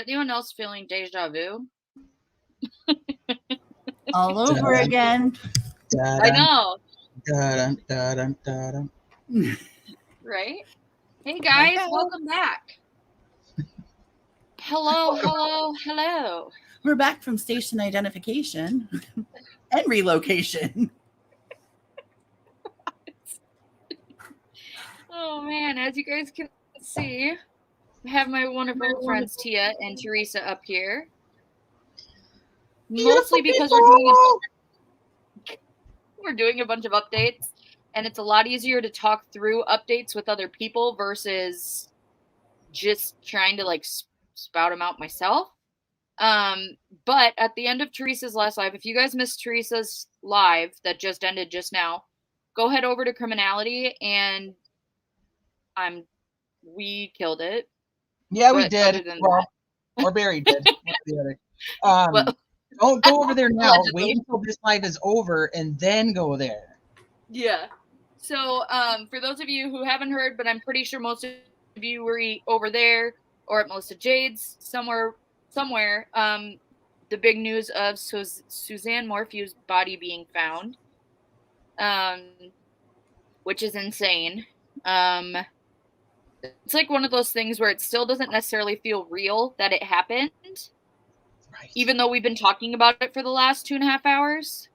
anyone else feeling deja vu? All over again. I know. Da-dun. Right? Hey guys, welcome back. Hello. We're back from station identification and relocation. Oh man, as you guys can see, I have my wonderful friends Tia and Teresa up here. Mostly because we're doing a bunch of updates, and it's a lot easier to talk through updates with other people versus just trying to like spout them out myself. But at the end of Teresa's last live, if you guys missed Teresa's live that just ended just now, go head over to Criminality, and we killed it. Yeah, we did. Or Barry did. Don't go over there now. Allegedly. Wait until this live is over and then go there. Yeah. So, for those of you who haven't heard, but I'm pretty sure most of you were over there or at Melissa Jade's somewhere. The big news of Suzanne Morphew's body being found, which is insane. It's like one of those things where it still doesn't necessarily feel real that it happened, right, even though we've been talking about it for the last 2.5 hours.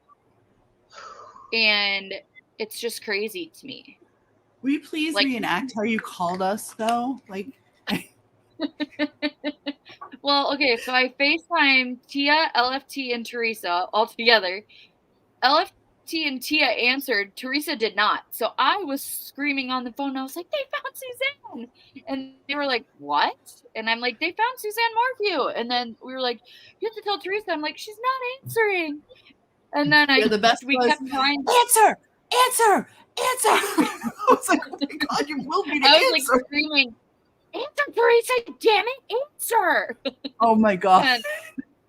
And it's just crazy to me. Will you please reenact how you called us, though? Well, okay, so I FaceTimed Tia, LFT, and Teresa all together. LFT and Tia answered. Teresa did not. So I was screaming on the phone. And I was like, they found Suzanne. And they were like, what? And I'm like, they found Suzanne Morphew. And then we were like, you have to tell Teresa. I'm like, she's not answering. And then we kept trying. Answer! I was like, oh my God, you will be the answer. I was like screaming, answer, Teresa, damn it, answer. Oh my God. And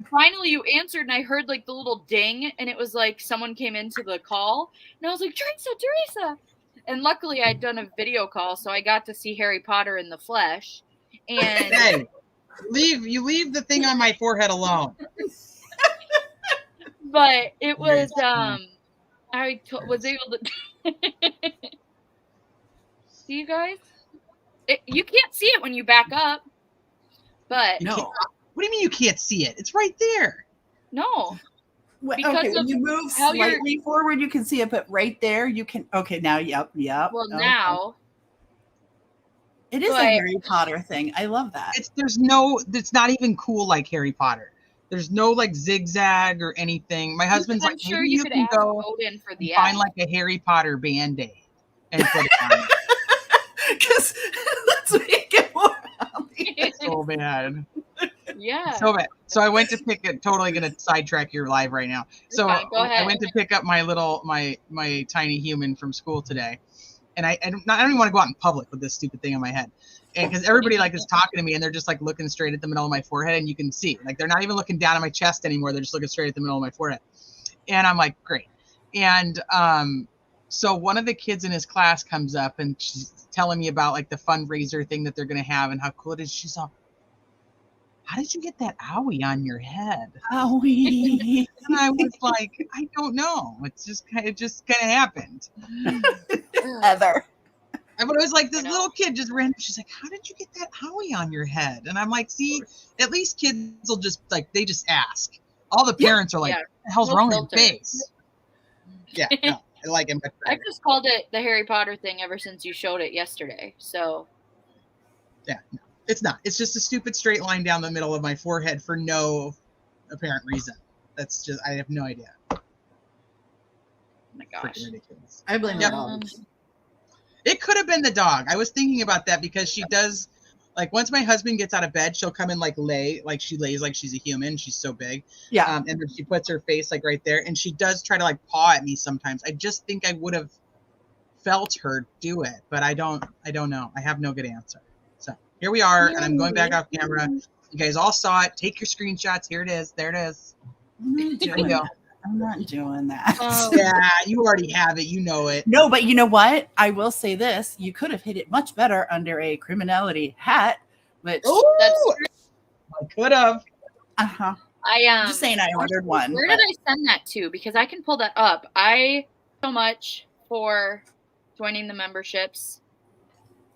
finally you answered, and I heard like the little ding, and it was like someone came into the call, and I was like, Teresa. And luckily I'd done a video call, so I got to see Harry Potter in the flesh. And hey, you leave the thing on my forehead alone. But it was I was able to see you guys. You can't see it when you back up, but no. What do you mean you can't see it? It's right there. No. Because when you move slightly forward, you can see it, but right there, you can. Okay, now, yep. Well, now. It is a Harry Potter thing. I love that. It's not even cool like Harry Potter. There's no like zigzag or anything. My husband's like, sure you can go Odin for the find like a Harry Potter Band-Aid and put it on. Because let's make it more It's so bad. Yeah. So bad. So I went to totally going to sidetrack your live right now. So go ahead. I went to pick up my tiny human from school today. And I don't even want to go out in public with this stupid thing on my head. And because everybody like is talking to me and they're just like looking straight at the middle of my forehead, and you can see like they're not even looking down at my chest anymore. They're just looking straight at the middle of my forehead. And I'm like, great. And so one of the kids in his class comes up and she's telling me about like the fundraiser thing that they're going to have and how cool it is. She's all, how did you get that owie on your head? Owie. And I was like, I don't know. It just kind of happened. Heather. But it was like this little kid just ran. She's like, how did you get that owie on your head? And I'm like, see, at least kids will just like, they just ask. All the parents are like, what the hell's wrong with your face? Yeah, no, I like it. I've just called it the Harry Potter thing ever since you showed it yesterday. So. Yeah, no, it's not. It's just a stupid straight line down the middle of my forehead for no apparent reason. That's just, I have no idea. Oh my gosh. Ridiculous. I blame the dog. It could have been the dog. I was thinking about that because she does, like, once my husband gets out of bed, she'll come and like she lays like she's a human. She's so big. Yeah. And then she puts her face like right there, and she does try to like paw at me sometimes. I just think I would have felt her do it, but I don't know. I have no good answer. So here we are, and I'm going back off camera. You guys all saw it. Take your screenshots. Here it is. There it is. There you go. I'm not doing that. Yeah, you already have it. You know it. No, but you know what? I will say this. You could have hit it much better under a criminality hat. Which that's true. I could have. Uh-huh. Just saying I ordered one. Where did I send that to? Because I can pull that up. I so much for joining the memberships.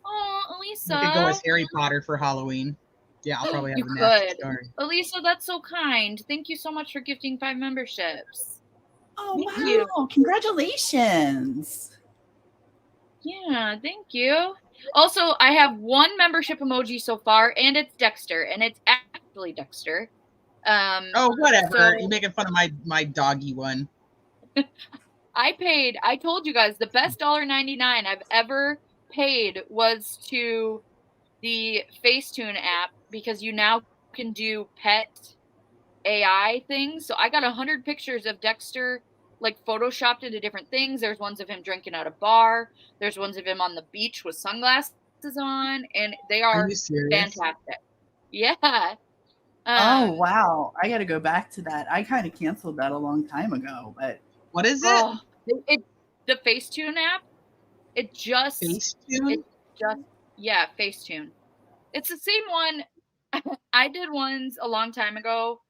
Oh, Elisa. You could go as Harry Potter for Halloween. Yeah, I'll probably have you a nasty could. story. Elisa, that's so kind. Thank you so much for gifting 5 memberships. Oh, thank you. Congratulations. Yeah, thank you. Also, I have 1 membership emoji so far, and it's Dexter, and it's actually Dexter. Oh, whatever. So, you're making fun of my doggy one. I told you guys, the best $1.99 I've ever paid was to the Facetune app, because you now can do pet AI things. So I got 100 pictures of Dexter, like photoshopped into different things. There's ones of him drinking at a bar. There's ones of him on the beach with sunglasses on, and they are fantastic. Yeah. Oh, wow. I got to go back to that. I kind of canceled that a long time ago, but what is it? The Facetune app. It just Facetune? Facetune. It's the same one. I did ones a long time ago.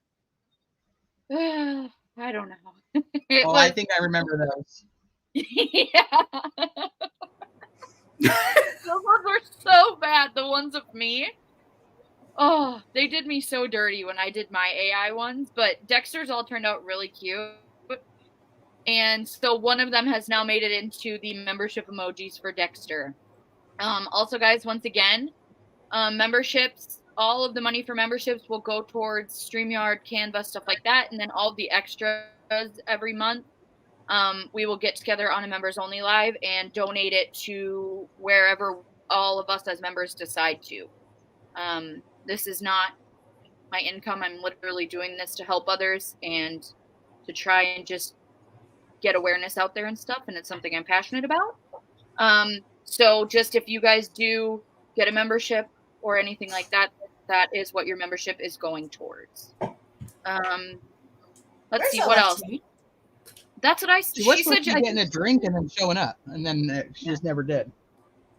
I don't know. I think I remember those. Yeah. Those ones were so bad. The ones of me. Oh, they did me so dirty when I did my AI ones, but Dexter's all turned out really cute. And so one of them has now made it into the membership emojis for Dexter. Also, guys, once again, memberships, all of the money for memberships will go towards StreamYard, Canva, stuff like that. And then all the extras every month, we will get together on a members only live and donate it to wherever all of us as members decide to. This is not my income. I'm literally doing this to help others and to try and just get awareness out there and stuff. And it's something I'm passionate about. So just if you guys do get a membership or anything like that, that is what your membership is going towards. Let's see what else. That's what she said. Getting a drink and then showing up, and then she just never did.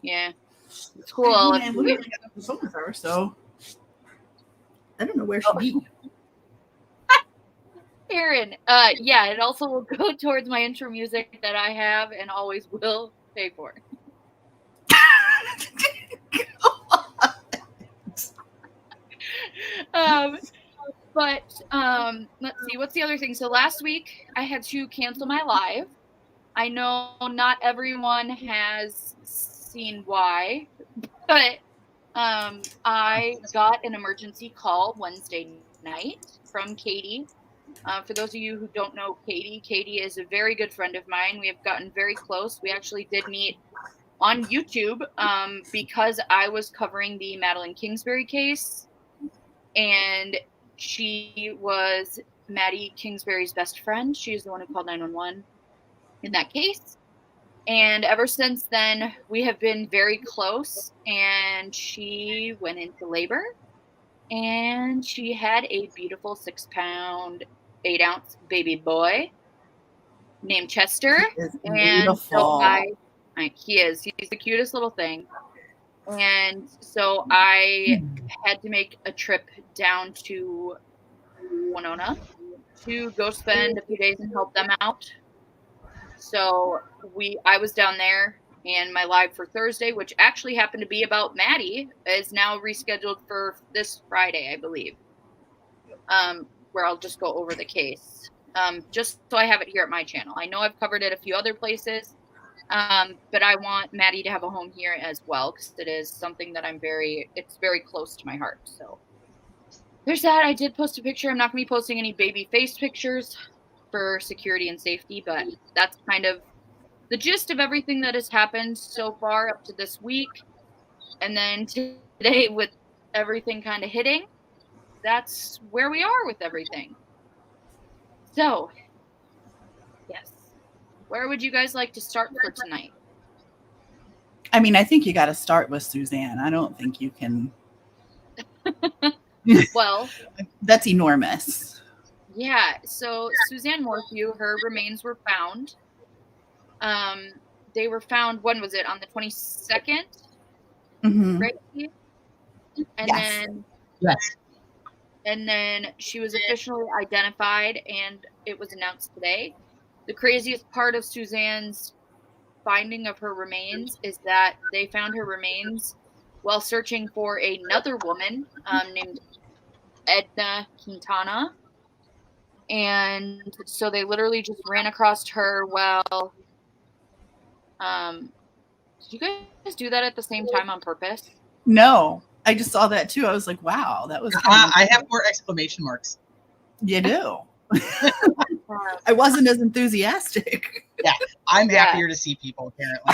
Yeah, it's cool. And we really got up the phone with her, so I don't know where she'll be. Aaron, yeah, it also will go towards my intro music that I have and always will pay for. Let's see, what's the other thing? So last week I had to cancel my live. I know not everyone has seen why, but I got an emergency call Wednesday night from Katie. For those of you who don't know Katie is a very good friend of mine. We have gotten very close. We actually did meet on YouTube because I was covering the Madeline Kingsbury case, and she was Maddie Kingsbury's best friend. She's the one who called 911 in that case. And ever since then, we have been very close, and she went into labor, and she had a beautiful 6-pound, 8-ounce baby boy named Chester. And so he's the cutest little thing. And so I had to make a trip down to Winona to go spend a few days and help them out. So I was down there, and my live for Thursday, which actually happened to be about Maddie, is now rescheduled for this Friday, I believe, where I'll just go over the case, just so I have it here at my channel. I know I've covered it a few other places, but I want Maddie to have a home here as well, because it is something that it's very close to my heart. So there's that. I did post a picture. I'm not going to be posting any baby face pictures for security and safety, but that's kind of the gist of everything that has happened so far up to this week. And then today, with everything kind of hitting, that's where we are with everything. So, yes. Where would you guys like to start for tonight? I mean, I think you got to start with Suzanne. I don't think you can. Well, that's enormous. Yeah, so Suzanne Morphew, her remains were found. They were found, when was it? On the 22nd? Mm-hmm. Right? And then And then she was officially identified, and it was announced today. The craziest part of Suzanne's finding of her remains is that they found her remains while searching for another woman named Edna Quintana. And so they literally just ran across her while did you guys do that at the same time on purpose? No, I just saw that too. I was like, wow, that was I have more exclamation marks. You do. I wasn't as enthusiastic. Yeah, I'm happier to see people, apparently.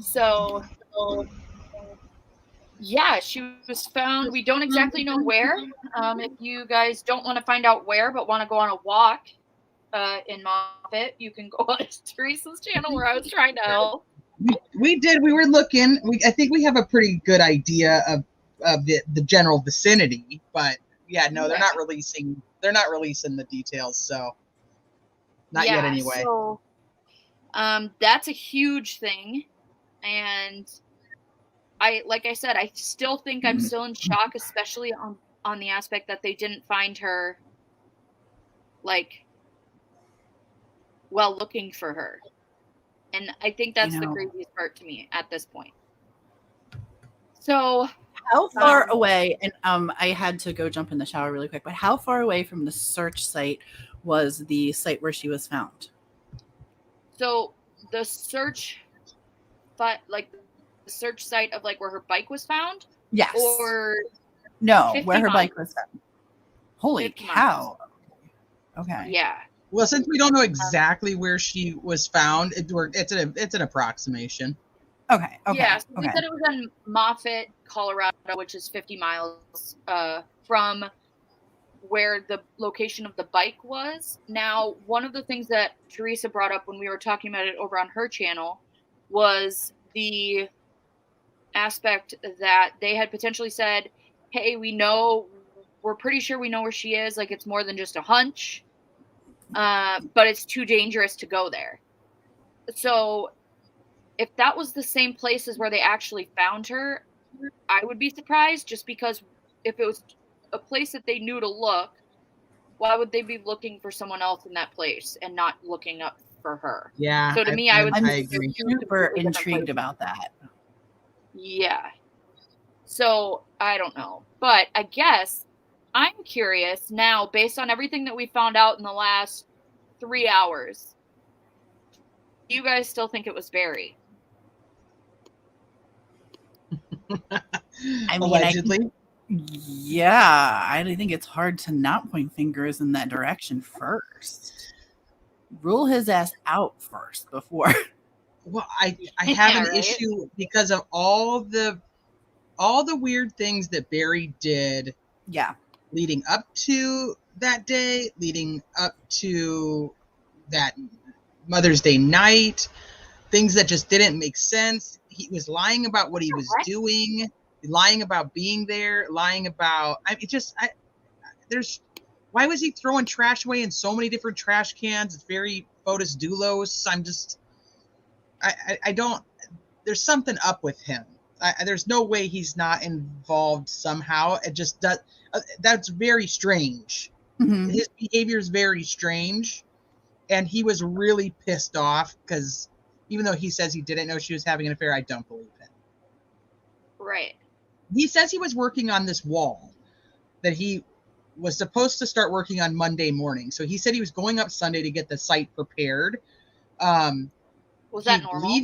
So yeah, she was found. We don't exactly know where. If you guys don't want to find out where, but want to go on a walk in Moffat, you can go on Teresa's channel where I was trying to help. We did. We were looking. I think we have a pretty good idea of the general vicinity, but yeah, no, they're not releasing. They're not releasing the details, so not yet anyway. So, that's a huge thing, and like I said, I still think I'm still in shock, especially on the aspect that they didn't find her, like, while looking for her. And I think that's the craziest part to me at this point. So how far away, and I had to go jump in the shower really quick, but how far away from the search site was the site where she was found? So the search, but like the search site of like where her bike was found? Yes. Or no, where her bike was found. Holy cow. Okay. Yeah. Well, since we don't know exactly where she was found, it's an approximation. Okay. Yeah, so we said it was in Moffat, Colorado, which is 50 miles from where the location of the bike was. Now, one of the things that Teresa brought up when we were talking about it over on her channel was the aspect that they had potentially said, hey, we're pretty sure we know where she is. Like, it's more than just a hunch. But it's too dangerous to go there. So if that was the same place as where they actually found her, I would be surprised, just because if it was a place that they knew to look, why would they be looking for someone else in that place and not looking up for her? Yeah. So to me, I'm super intrigued about that. Yeah. So I don't know. But I guess I'm curious now, based on everything that we found out in the last 3 hours, do you guys still think it was Barry? I mean, allegedly. I think it's hard to not point fingers in that direction first. Rule his ass out first before. Well, I have an issue because of all the weird things that Barry did. Yeah. Leading up to that day, leading up to that Mother's Day night, things that just didn't make sense. He was lying about what he was doing, lying about being there, lying about. Why was he throwing trash away in so many different trash cans? It's very Fotis Doulos. I don't. There's something up with him. There's no way he's not involved somehow. It just does. That's very strange. Mm-hmm. His behavior is very strange, and he was really pissed off because even though he says he didn't know she was having an affair, I don't believe him. Right. He says he was working on this wall that he was supposed to start working on Monday morning. So he said he was going up Sunday to get the site prepared. Was that normal?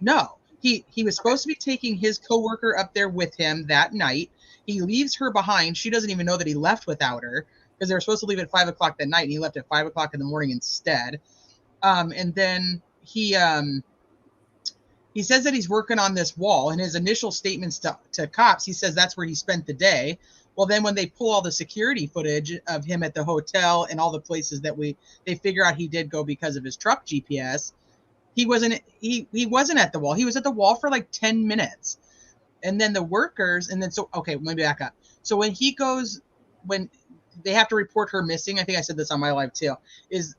No. He was supposed to be taking his coworker up there with him that night. He leaves her behind. She doesn't even know that he left without her because they were supposed to leave at 5:00 that night, and he left at 5:00 in the morning instead. And then he says that he's working on this wall. In his initial statements to cops, he says that's where he spent the day. Well, then when they pull all the security footage of him at the hotel and all the places that they figure out he did go because of his truck GPS, he wasn't at the wall. He was at the wall for like 10 minutes. And then the workers, let me back up. So when they have to report her missing, I think I said this on my live too, is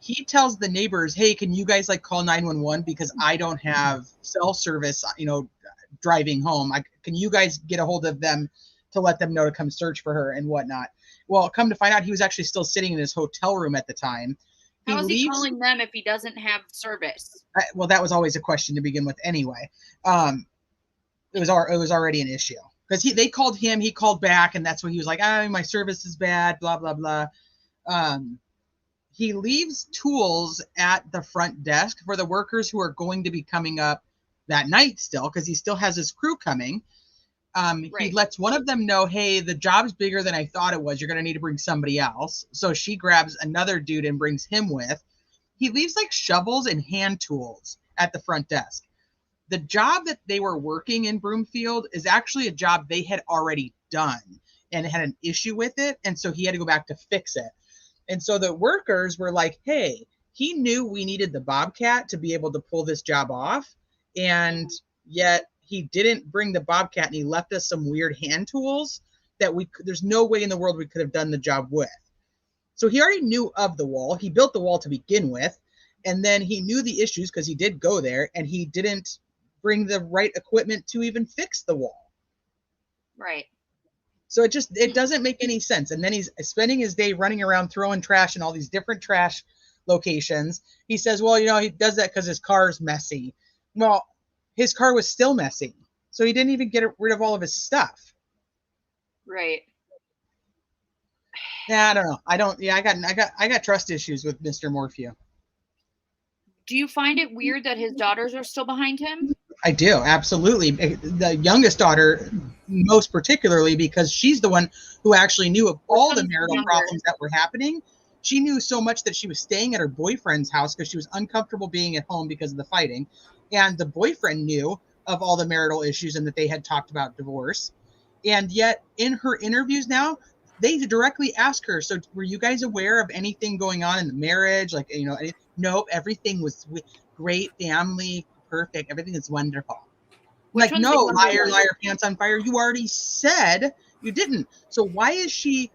he tells the neighbors, hey, can you guys like call 911 because I don't have cell service, driving home. Can you guys get a hold of them to let them know to come search for her and whatnot? Well, come to find out, he was actually still sitting in his hotel room at the time. How is he calling them if he doesn't have service? Well, that was always a question to begin with anyway. It was already an issue because they called him, he called back, and that's when he was like, my service is bad, blah, blah, blah. He leaves tools at the front desk for the workers who are going to be coming up that night still, because he still has his crew coming. Right. He lets one of them know, hey, the job's bigger than I thought it was. You're going to need to bring somebody else. So she grabs another dude and brings him with. He leaves like shovels and hand tools at the front desk. The job that they were working in Broomfield is actually a job they had already done and had an issue with it. And so he had to go back to fix it. And so the workers were like, hey, he knew we needed the Bobcat to be able to pull this job off. And yet he didn't bring the Bobcat, and he left us some weird hand tools that there's no way in the world we could have done the job with. So he already knew of the wall. He built the wall to begin with. And then he knew the issues because he did go there, and he didn't bring the right equipment to even fix the wall. Right. So it doesn't make any sense. And then he's spending his day running around throwing trash in all these different trash locations. He says, well, he does that because his car's messy. Well, his car was still messy. So he didn't even get rid of all of his stuff. Right. Yeah, I don't know. I got trust issues with Mr. Morphew. Do you find it weird that his daughters are still behind him? I do, absolutely. The youngest daughter, most particularly, because she's the one who actually knew of all the marital problems that were happening. She knew so much that she was staying at her boyfriend's house because she was uncomfortable being at home because of the fighting. And the boyfriend knew of all the marital issues and that they had talked about divorce. And yet in her interviews now, they directly ask her, so were you guys aware of anything going on in the marriage? Like, nope, everything was great, family, perfect, everything is wonderful. Like, no, liar, pants on fire. You already said you didn't. So why is she?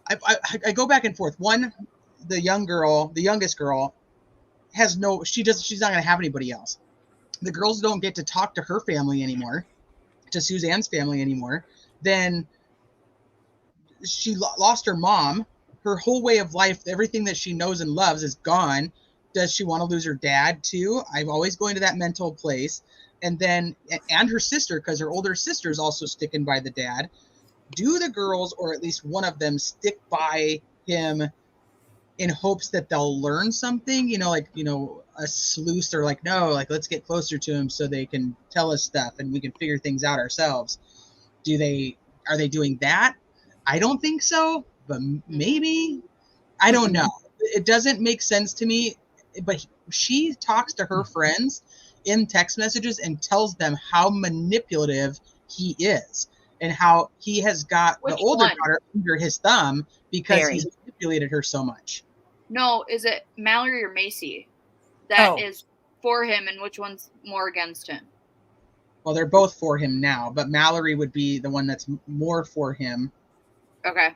I go back and forth. One, the youngest girl, has no. She's not going to have anybody else. The girls don't get to talk to her family anymore, to Suzanne's family anymore. Then she lost her mom. Her whole way of life, everything that she knows and loves, is gone. Does she want to lose her dad too? I'm always going to that mental place. And her sister, because her older sister is also sticking by the dad. Do the girls, or at least one of them, stick by him in hopes that they'll learn something? A sleuth, or let's get closer to him so they can tell us stuff and we can figure things out ourselves. Are they doing that? I don't think so, but maybe. I don't know. It doesn't make sense to me. But she talks to her friends in text messages and tells them how manipulative he is and how he has got the older daughter under his thumb because he's manipulated her so much. No, is it Mallory or Macy that is for him, and which one's more against him? Well, they're both for him now, but Mallory would be the one that's more for him. Okay.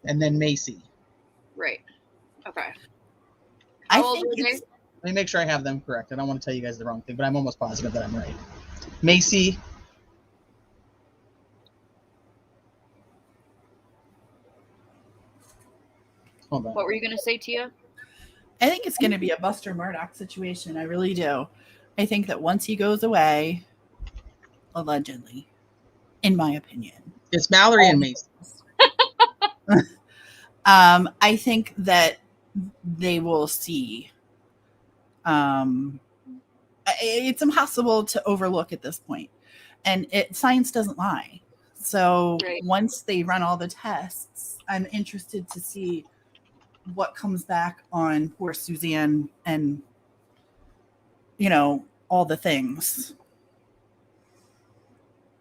And then Macy. Right. Okay. Let me make sure I have them correct. I don't want to tell you guys the wrong thing, but I'm almost positive that I'm right. Macy. Hold on. What were you going to say, Tia? I think it's going to be a Buster Murdoch situation. I really do. I think that once he goes away, allegedly, in my opinion, it's Mallory and Macy. I think that they will see. It's impossible to overlook at this point, and science doesn't lie. So once they run all the tests, I'm interested to see what comes back on poor Suzanne and all the things.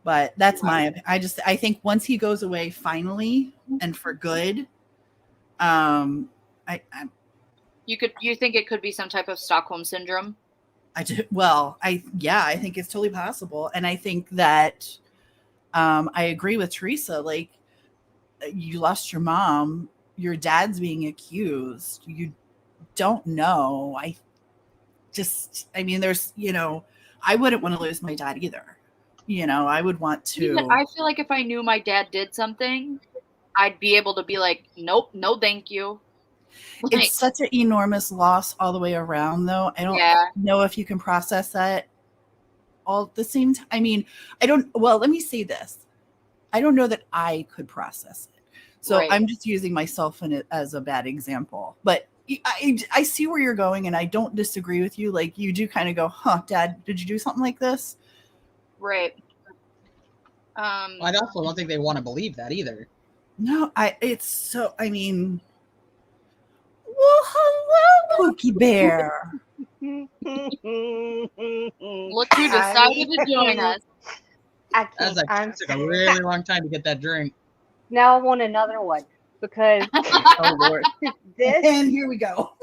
But that's I think once he goes away finally and for good, you think it could be some type of Stockholm syndrome? I think it's totally possible. And I think that I agree with Teresa. Like, you lost your mom, your dad's being accused. don't know. I mean, there's, I wouldn't want to lose my dad either. I would want to. I feel like if I knew my dad did something, I'd be able to be like, nope, no, thank you. It's such an enormous loss all the way around, though. I don't know if you can process that all at the same time. I mean, let me say this. I don't know that I could process it. So I'm just using myself in it as a bad example. But I see where you're going, and I don't disagree with you. Like, you do kind of go, huh, Dad, did you do something like this? Right. I also don't think they want to believe that either. No, well, hello, Pookie Bear. Look who decided to join us. I can't. It took a really long time to get that drink. Now I want another one because oh Lord, and here we go.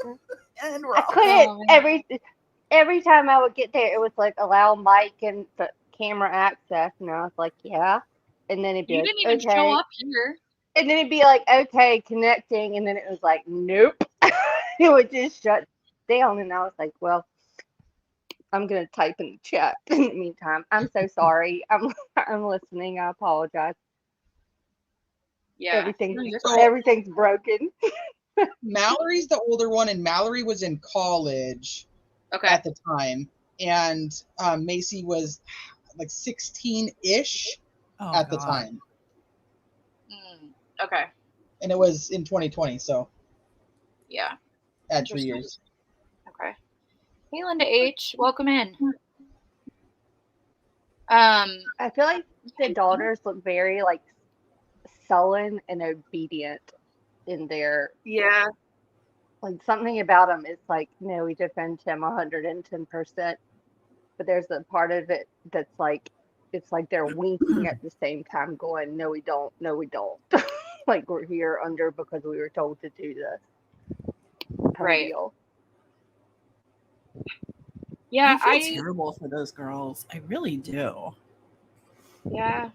And I couldn't every time I would get there, it was like allow mic and the camera access, and I was like, yeah, and then it'd be you didn't even show up here, and then it'd be like, okay, connecting, and then it was like, nope, it would just shut down, and I was like, well, I'm gonna type in the chat in the meantime. I'm so sorry. I'm listening. I apologize. Yeah, everything's broken. Mallory's the older one, and Mallory was in college at the time, and Macy was like 16-ish at the time. Okay. And it was in 2020, so yeah, add 3 years. Okay. Hey, Linda H, welcome in. I feel like the daughters look very like sullen and obedient in their like something about them is like, no, we defend him 110%, but there's a part of it that's like it's like they're winking at the same time going, no we don't like we're here under because we were told to do this right deal. Yeah, I feel terrible for those girls. I really do. Yeah.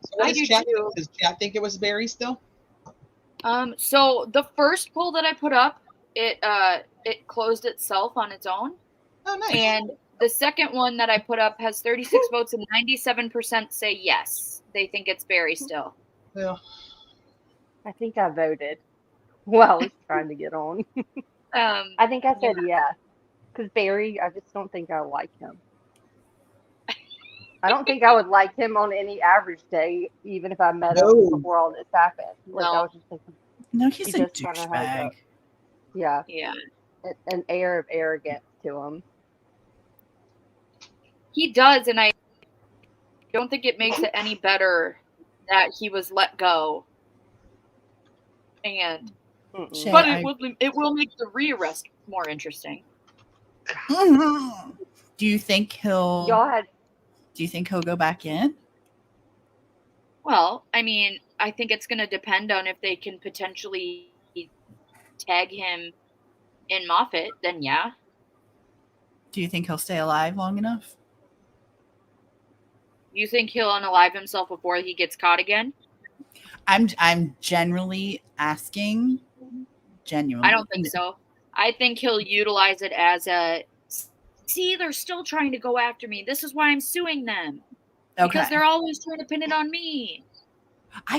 So what does chat think? Does chat think it was Barry still? So the first poll that I put up, it closed itself on its own. Oh, nice. And the second one that I put up has 36 votes and 97% say yes. They think it's Barry still. Yeah. I think I voted while I was trying to get on. I think I said yes. Because Barry, I just don't think I like him. I don't think I would like him on any average day, even if I met him before all this happened. Like, I was just thinking, no, he's a douchebag. Yeah. An air of arrogance to him. He does, and I don't think it makes it any better that he was let go. And but it will make the rearrest more interesting. Mm-hmm. Do you think he'll go back in? Well, I mean, I think it's going to depend on if they can potentially tag him in Moffat, then yeah. Do you think he'll stay alive long enough? You think he'll unalive himself before he gets caught again? I'm generally asking. Genuinely. I don't think so. I think he'll utilize it as see, they're still trying to go after me. This is why I'm suing them. Because they're always trying to pin it on me.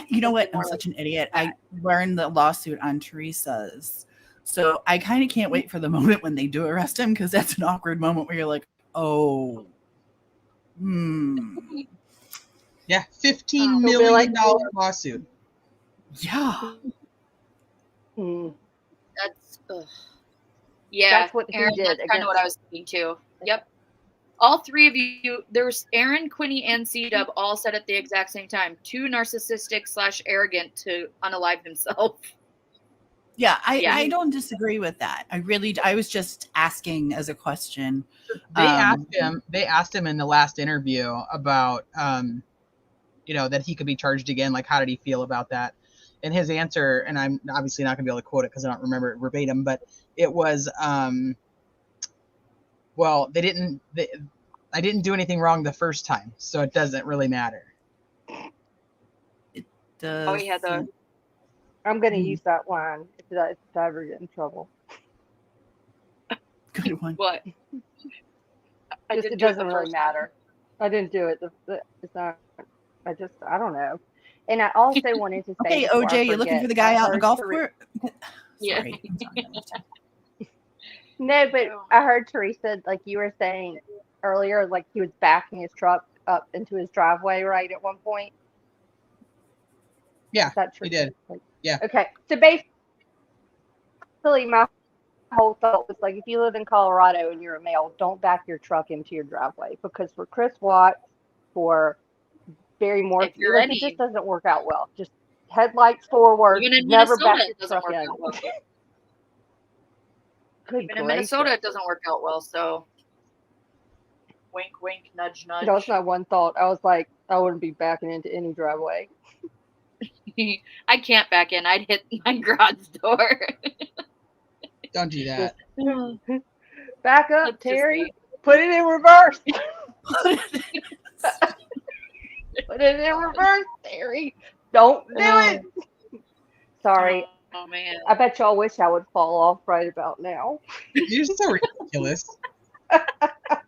You know what? I'm such an idiot. I learned the lawsuit on Teresa's. So I kind of can't wait for the moment when they do arrest him, because that's an awkward moment where you're like, oh. Yeah, $15 million lawsuit. Yeah. That's that's what Aaron, he did. That's kind of what I was thinking too. Yep. All three of you, there was Aaron, Quinny, and C-Dub all said at the exact same time, too narcissistic / arrogant to unalive himself. Yeah, I don't disagree with that. I was just asking as a question. They asked him in the last interview about, that he could be charged again. Like, how did he feel about that? And his answer, and I'm obviously not going to be able to quote it because I don't remember it verbatim, but it was, well, I didn't do anything wrong the first time, so it doesn't really matter. It does. Oh, yeah, I'm going to use that line if I ever get in trouble. good one. What? It doesn't really matter. I didn't do it. It's not. I don't know. And I also wanted to say, okay, OJ, you're looking for the guy out in the golf court? Yeah. Sorry. No, but I heard Teresa, like you were saying earlier, like he was backing his truck up into his driveway, right, at one point? Yeah, Is that true? he did. Yeah. Okay. So basically, my whole thought was like, if you live in Colorado and you're a male, don't back your truck into your driveway, because for Chris Watts, for Barry Morphy, it just doesn't work out well. Just headlights forward, even in never Minnesota, back it your doesn't truck work in. out well. Good Even in Minnesota, it doesn't work out well. So, wink, wink, nudge, nudge. That was my one thought. I was like, I wouldn't be backing into any driveway. I can't back in. I'd hit my garage door. Don't do that. Back up, Terry. Put it in reverse. Put it in reverse, Terry. Don't do it. Sorry. Oh, man. I bet y'all wish I would fall off right about now. You're so ridiculous.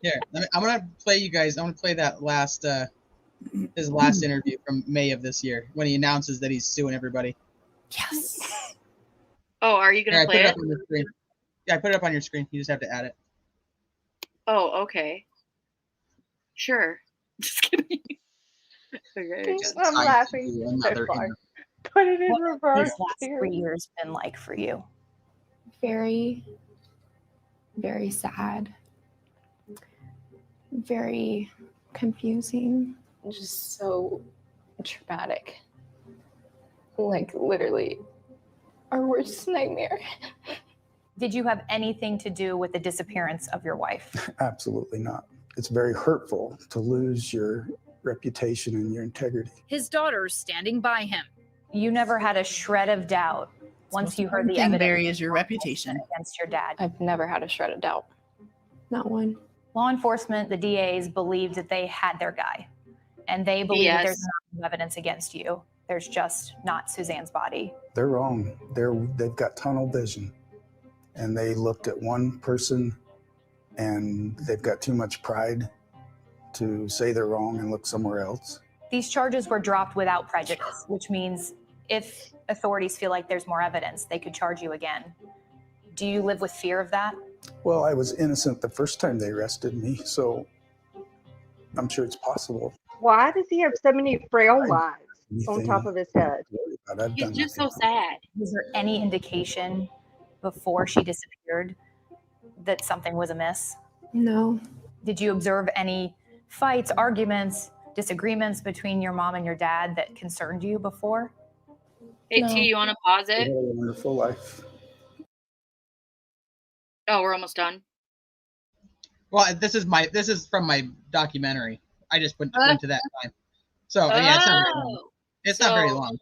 Here, I'm gonna play you guys. I'm gonna play that last his last interview from May of this year when he announces that he's suing everybody. Yes. Oh, are you gonna play it? On the screen. Yeah, I put it up on your screen. You just have to add it. Oh, okay. Sure. Just kidding. Okay, I'm laughing so far. Put it in reverse. What has these last 3 years been like for you? Very, very sad. Very confusing. Just so traumatic. Like literally our worst nightmare. Did you have anything to do with the disappearance of your wife? Absolutely not. It's very hurtful to lose your reputation and your integrity. His daughter's standing by him. You never had a shred of doubt once you heard the evidence. Barry, is your reputation against your dad. I've never had a shred of doubt. Not one. Law enforcement, the DAs, believed that they had their guy. And they believe that there's no evidence against you. There's just not Suzanne's body. They're wrong. They've got tunnel vision. And they looked at one person and they've got too much pride to say they're wrong and look somewhere else. These charges were dropped without prejudice, which means if authorities feel like there's more evidence, they could charge you again. Do you live with fear of that? Well, I was innocent the first time they arrested me, so I'm sure it's possible. Why does he have so many frail lines on top of his head? He's just so sad. Was there any indication before she disappeared that something was amiss? No. Did you observe any fights, arguments, disagreements between your mom and your dad that concerned you before? Hey, T, you want to pause it? They had a wonderful life. Oh, we're almost done. Well, this is from my documentary. I just went to that time. So yeah, it's not very long. It's not very long.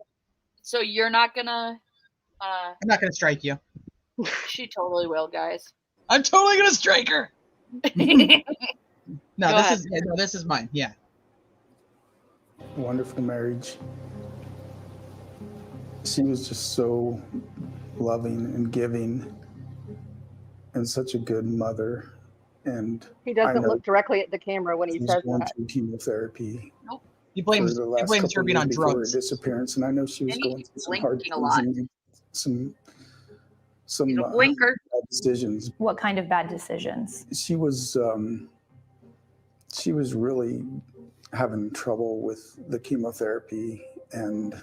So you're not gonna I'm not gonna strike you. She totally will, guys. I'm totally gonna strike her. No, this is mine. Yeah. Wonderful marriage. She was just so loving and giving and such a good mother. And he doesn't look directly at the camera when he says going that. through chemotherapy. Nope. He blames her being on drugs. Her disappearance, and I know she was going through some hard things and some bad decisions. What kind of bad decisions? She was really having trouble with the chemotherapy and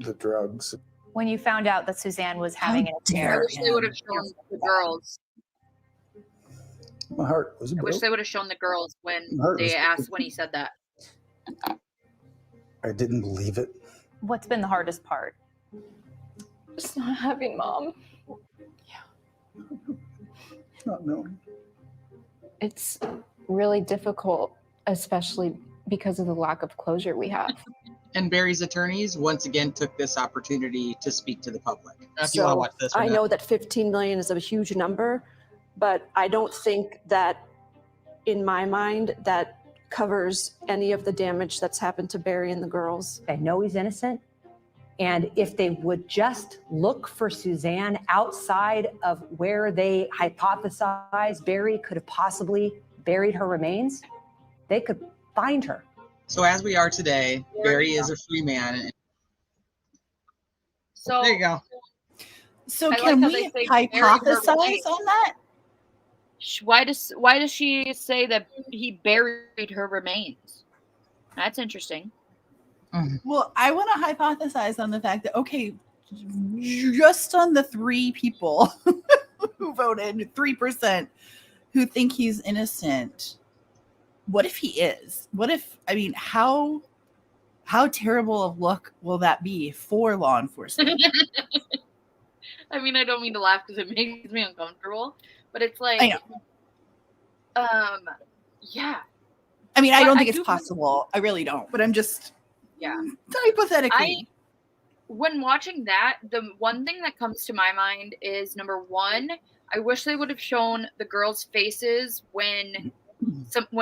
the drugs. When you found out that Suzanne was having an affair, I wish they would have shown the girls. My heart was broken. I wish they would have shown the girls when they asked when he said that. I didn't believe it. What's been the hardest part? Just not having mom. Not knowing. It's really difficult, especially because of the lack of closure we have. And Barry's attorneys once again took this opportunity to speak to the public. If you want to watch this, I know that 15 million is a huge number, but I don't think that, in my mind, that covers any of the damage that's happened to Barry and the girls. I know he's innocent, And if they would just look for Suzanne outside of where they hypothesized Barry could have possibly buried her remains, they could find her. So as we are today, Barry is a free man. So there you go. So I can like how we they say buried her hypothesize remains. on that? Why does she say that he buried her remains? That's interesting. Well, I want to hypothesize on the fact that, okay, just on the 3 people who voted, 3% who think he's innocent, what if he is? What if, I mean, how terrible of look will that be for law enforcement? I mean, I don't mean to laugh because it makes me uncomfortable, but it's like, yeah. I mean, I don't think it's possible. I really don't, but I'm just, hypothetically. When watching that, the one thing that comes to my mind is, number one, I wish they would have shown the girls' faces when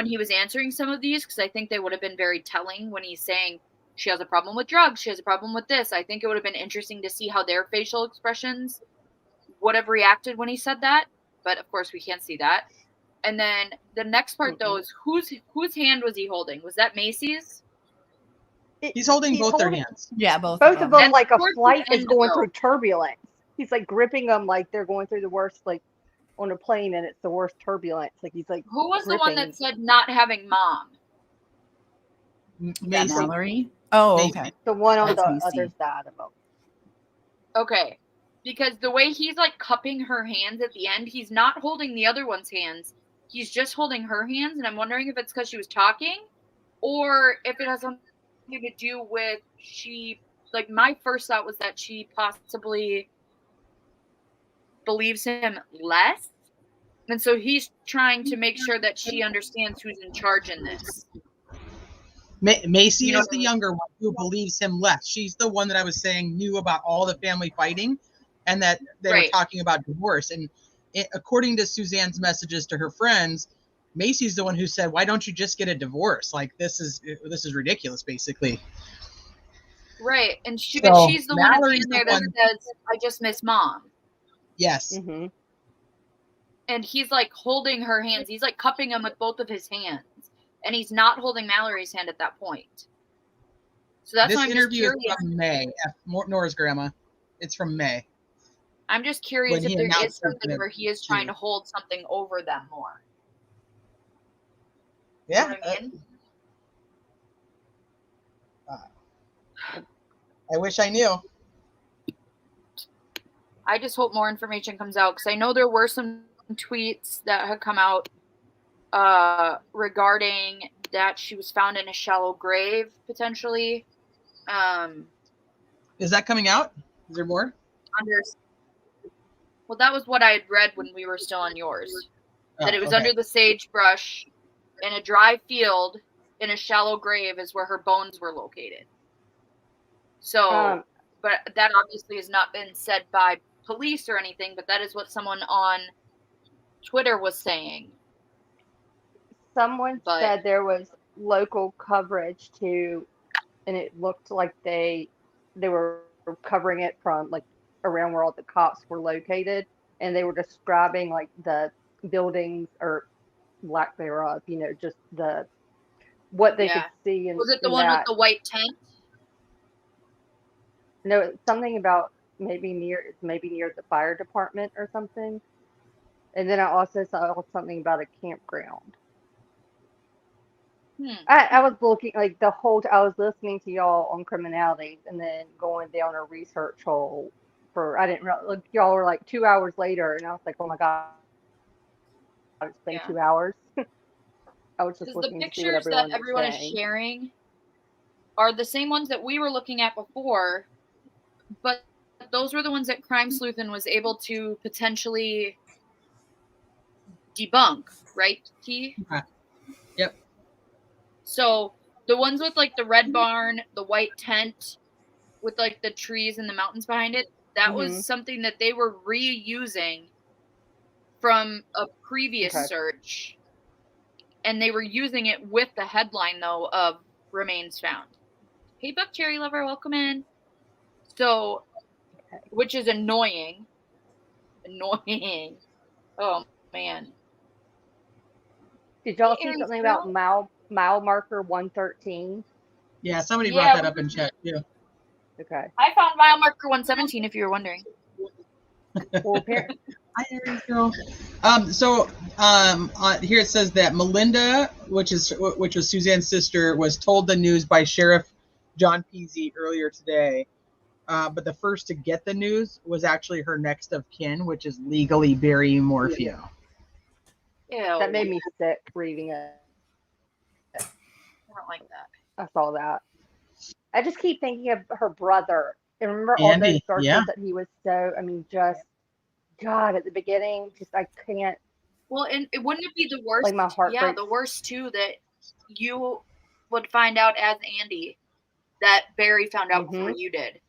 he was answering some of these, because I think they would have been very telling when he's saying she has a problem with drugs, she has a problem with this. I think it would have been interesting to see how their facial expressions would have reacted when he said that, but of course we can't see that. And then the next part, though, is whose hand was he holding? Was that Macy's? He's holding both their hands. Yeah, both of them. And Like a towards flight the is end, going though. through turbulence. He's like gripping them like they're going through the worst, like on a plane, and it's the worst turbulence. Like he's like. Who was gripping. the one that said not having mom? That Mallory? Oh, okay. The one on That's the Macy. other side of him. Okay. Because the way he's like cupping her hands at the end, he's not holding the other one's hands. He's just holding her hands, and I'm wondering if it's because she was talking, or if it has something to do with like my first thought was that she possibly believes him less. And so he's trying to make sure that she understands who's in charge in this. Macy is the younger one who believes him less. She's the one that I was saying knew about all the family fighting and that they were talking about divorce. And according to Suzanne's messages to her friends, Macy's the one who said, why don't you just get a divorce? Like, this is ridiculous, basically. Right. And she's the Mallory's one in there that says, I just miss mom. Yes. Mm-hmm. And he's like holding her hands. He's like cupping them with both of his hands. And he's not holding Mallory's hand at that point. So that's this why I'm interview just curious. is from May. Nora's grandma. It's from May. I'm just curious When if he there is announced something it where he is trying to hold something over them more. Yeah. You know what I mean? I wish I knew. I just hope more information comes out, because I know there were some tweets that had come out regarding that she was found in a shallow grave, potentially. Is that coming out? Is there more? Well, that was what I had read when we were still on yours. That it was under the sagebrush in a dry field in a shallow grave is where her bones were located. So, but that obviously has not been said by police or anything, but that is what someone on Twitter was saying. Someone said there was local coverage too, and it looked like they were covering it from like around where all the cops were located, and they were describing like the buildings or lack thereof, just what they could see. And was it the one with the white tent? No, it's something about maybe near the fire department or something. And then I also saw something about a campground. I was looking like I was listening to y'all on criminalities and then going down a research hole for, I didn't realize, y'all were like 2 hours later, and I was like, oh my God, it's been 2 hours. I was just looking to see what that everyone is sharing are the same ones that we were looking at before, but those were the ones that Crime Sleuthin was able to potentially debunk, right, T? Yep. So the ones with like the red barn, the white tent with like the trees and the mountains behind it, that was something that they were reusing from a previous search. And they were using it with the headline, though, of remains found. Hey, Buck Cherry Lover, welcome in. So, which is annoying. Annoying. Oh, man. Did y'all see something about mile marker 113? Yeah, somebody brought that up in chat too. Okay. I found mile marker 117, if you were wondering. Well, apparently. Hi, Aries girl. Here it says that Melinda, which was Suzanne's sister, was told the news by Sheriff John Peasy earlier today. But the first to get the news was actually her next of kin, which is legally Barry Morfeo. Ew. That made me sick reading it. I don't like that. I saw that. I just keep thinking of her brother. And remember Andy, all those searches yeah. that he was so, I mean, just, God, at the beginning, just I can't. Well, and wouldn't it be the worst? Like my heart breaks. The worst too, that you would find out as Andy that Barry found out before you did.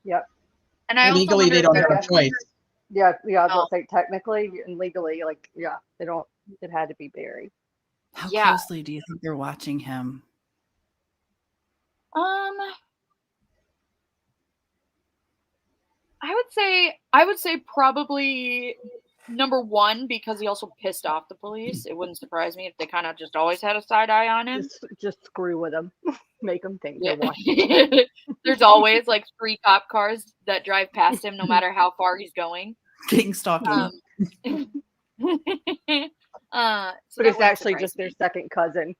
Yep. And I legally they don't have a choice. Yeah, I was going to say technically and legally, like, yeah, they don't. It had to be Barry. How closely do you think they're watching him? I would say probably number one, because he also pissed off the police. It wouldn't surprise me if they kind of just always had a side eye on him. Just screw with him. Make them think they're watching. There's always like 3 cop cars that drive past him no matter how far he's going. Being stalking. But it's actually just their second cousin.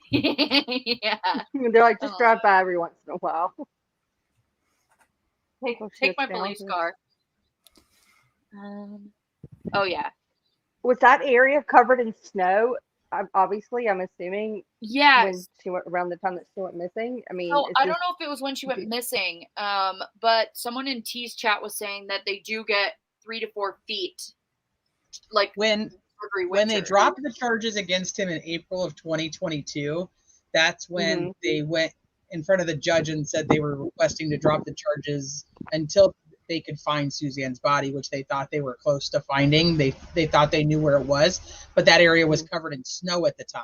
Yeah. They're like, just drive by every once in a while. Take my police car. Oh yeah. Was that area covered in snow? Obviously, I'm assuming. Yes. When she went around the time that she went missing. I mean, so I don't know if it was when she went missing. But someone in T's chat was saying that they do get 3 to 4 feet. Like when they dropped the charges against him in April of 2022, that's when they went in front of the judge and said they were requesting to drop the charges until they could find Suzanne's body, which they thought they were close to finding. They thought they knew where it was, but that area was covered in snow at the time.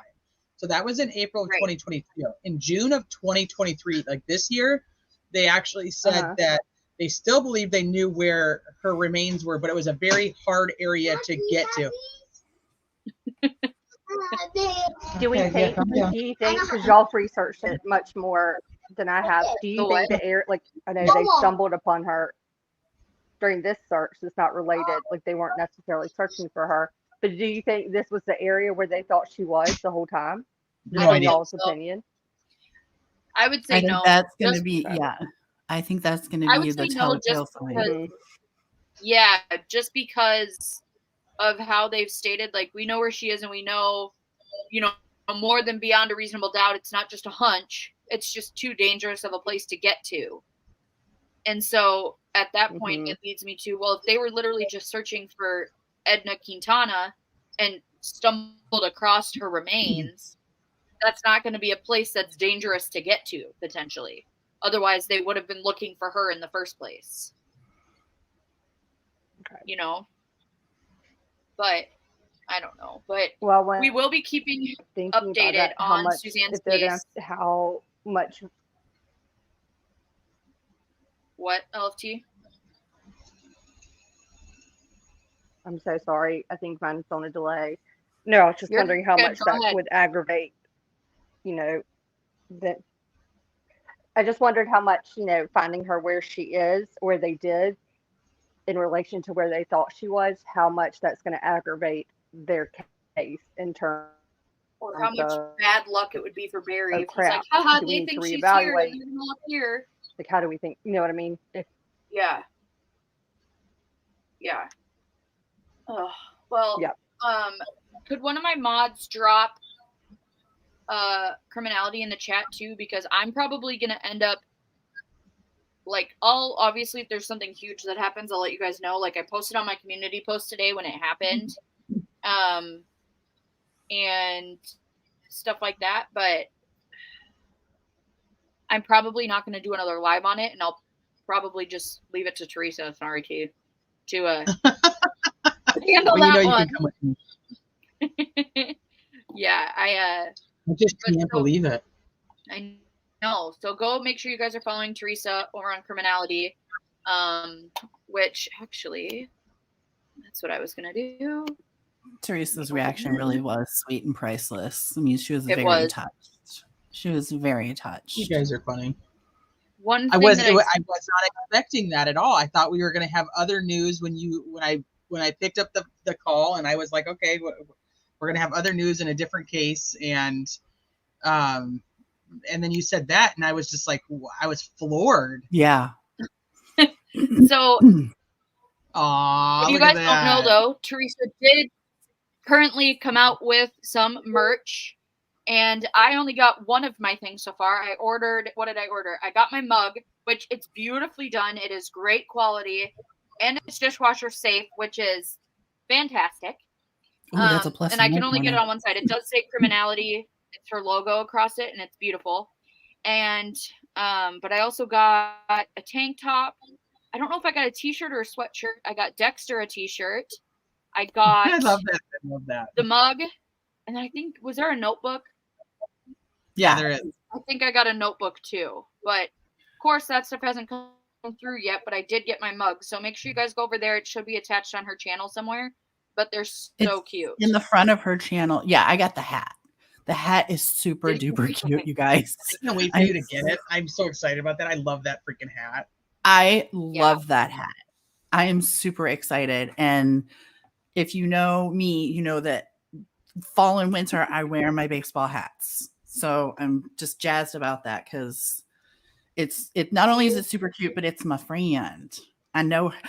So that was in April of 2022. In June of 2023, like this year, they actually said that they still believe they knew where her remains were, but it was a very hard area to get to. Do you think, because y'all researched it much more than I have, do you think the area, like, I know they stumbled upon her during this search, it's not related, like they weren't necessarily searching for her, but do you think this was the area where they thought she was the whole time? No idea. Y'all's opinion? I would say no. That's going to be, I think that's going to be the telltale sign. Yeah, just because of how they've stated, like, we know where she is and we know, more than beyond a reasonable doubt, it's not just a hunch. It's just too dangerous of a place to get to. And so at that point, it leads me to, well, if they were literally just searching for Edna Quintana and stumbled across her remains, that's not going to be a place that's dangerous to get to, potentially. Otherwise, they would have been looking for her in the first place. Okay. But I don't know. But we will be keeping updated on Suzanne's case. How much? What, LFT? I'm so sorry. I think mine's on a delay. No, I was just wondering how much that would aggravate, that. I just wondered how much, finding her where she is, where they did, in relation to where they thought she was, how much that's going to aggravate their case in terms or how much bad luck it would be for Barry. If crap. It's like, haha, they think she's here, and they're going to look here. Like, how do we think, you know what I mean? Yeah. Oh, well, could one of my mods drop criminality in the chat too? Because I'm probably going to end up, like, obviously if there's something huge that happens, I'll let you guys know. Like, I posted on my community post today when it happened. And stuff like that, but I'm probably not going to do another live on it, and I'll probably just leave it to Teresa, sorry, to handle that one. You can come with me. Yeah, I just can't believe it. I know. So go make sure you guys are following Teresa over on Criminality, which actually, that's what I was going to do. Teresa's reaction really was sweet and priceless. I mean, she was very touched. She was very touched. You guys are funny. One I thing was that not expecting that at all. I thought we were going to have other news when I picked up the call, and I was like, okay, we're going to have other news in a different case, and then you said that, and I was just like, I was floored. Yeah. So, if you guys don't know, though, Teresa did currently come out with some merch, and I only got one of my things so far. What did I order? I got my mug, which it's beautifully done. It is great quality, and it's dishwasher safe, which is fantastic. Oh, that's a plus. And I can only get it on one side. It does say Criminality. It's her logo across it, and it's beautiful. And but I also got a tank top. I don't know if I got a t-shirt or a sweatshirt. I got Dexter a t-shirt. I got I love that. The mug. And I think, was there a notebook? Yeah, there is. I think I got a notebook too. But of course that stuff hasn't come through yet, but I did get my mug. So make sure you guys go over there. It should be attached on her channel somewhere. But they're so cute. In the front of her channel. Yeah, I got the hat. The hat is super duper cute, you guys. I can't wait for you to get it. I'm so excited about that. I love that freaking hat. I love that hat. I am super excited. And if you know me, you know that fall and winter, I wear my baseball hats. So I'm just jazzed about that because it not only is it super cute, but it's my friend. I know her.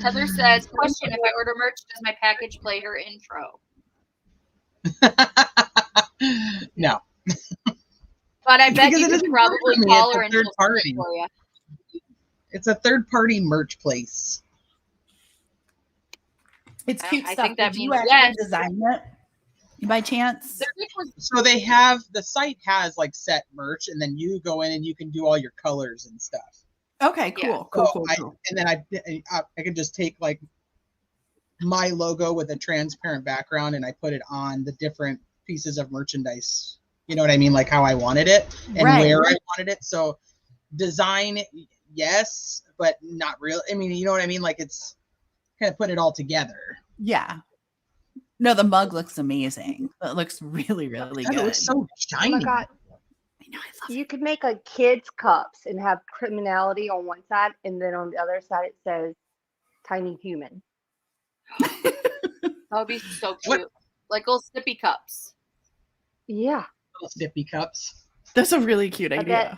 Heather says, question, if I order merch, does my package play her intro? No. But I bet you could probably call her and third party. For you. It's a third-party merch place. It's cute stuff. I think that Did means you actually design it by chance? So they have, the site has like set merch, and then you go in and you can do all your colors and stuff. Okay, cool. And then I can just take like my logo with a transparent background and I put it on the different pieces of merchandise. You know what I mean? Like how I wanted it and where I wanted it. So design, yes, but not real. I mean, you know what I mean? Like it's kind of put it all together. Yeah. No, the mug looks amazing. It looks really, really good. It looks so shiny. Oh my God. You could make like kids cups and have Criminality on one side, and then on the other side it says Tiny Human. That would be so cute. Like little sippy cups. Yeah. Little sippy cups. That's a really cute idea.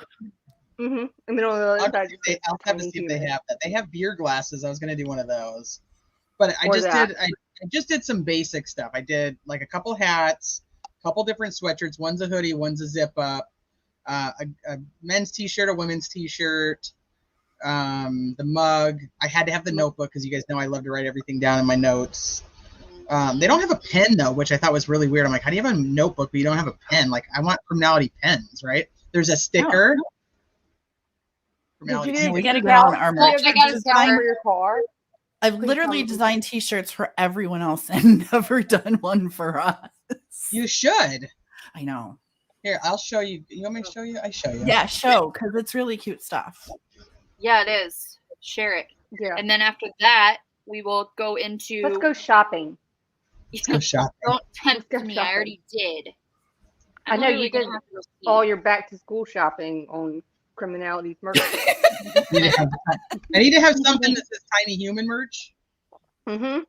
Mm-hmm. And then on the other side, I'll have to see if they have that. They have beer glasses. I was going to do one of those, but I just did some basic stuff. I did like a couple hats, a couple different sweatshirts. One's a hoodie, one's a zip up. A men's t-shirt, a women's t-shirt, the mug. I had to have the notebook because you guys know I love to write everything down in my notes. They don't have a pen though, which I thought was really weird. I'm like, how do you have a notebook but you don't have a pen? Like, I want Criminality pens, right? There's a sticker. We got to go on our merch. For your car. I've literally designed t-shirts for everyone else and never done one for us. You should. I know. Here, I'll show you. You want me to show you? I show you. Yeah, show, because it's really cute stuff. Yeah, it is. Share it. Yeah. And then after that, we will go into. Let's go shopping. Let's go shopping. Don't tempt me. I already did. I know you did all your back to school shopping on Criminality's merch. I need to have something that says Tiny Human merch. Mm-hmm.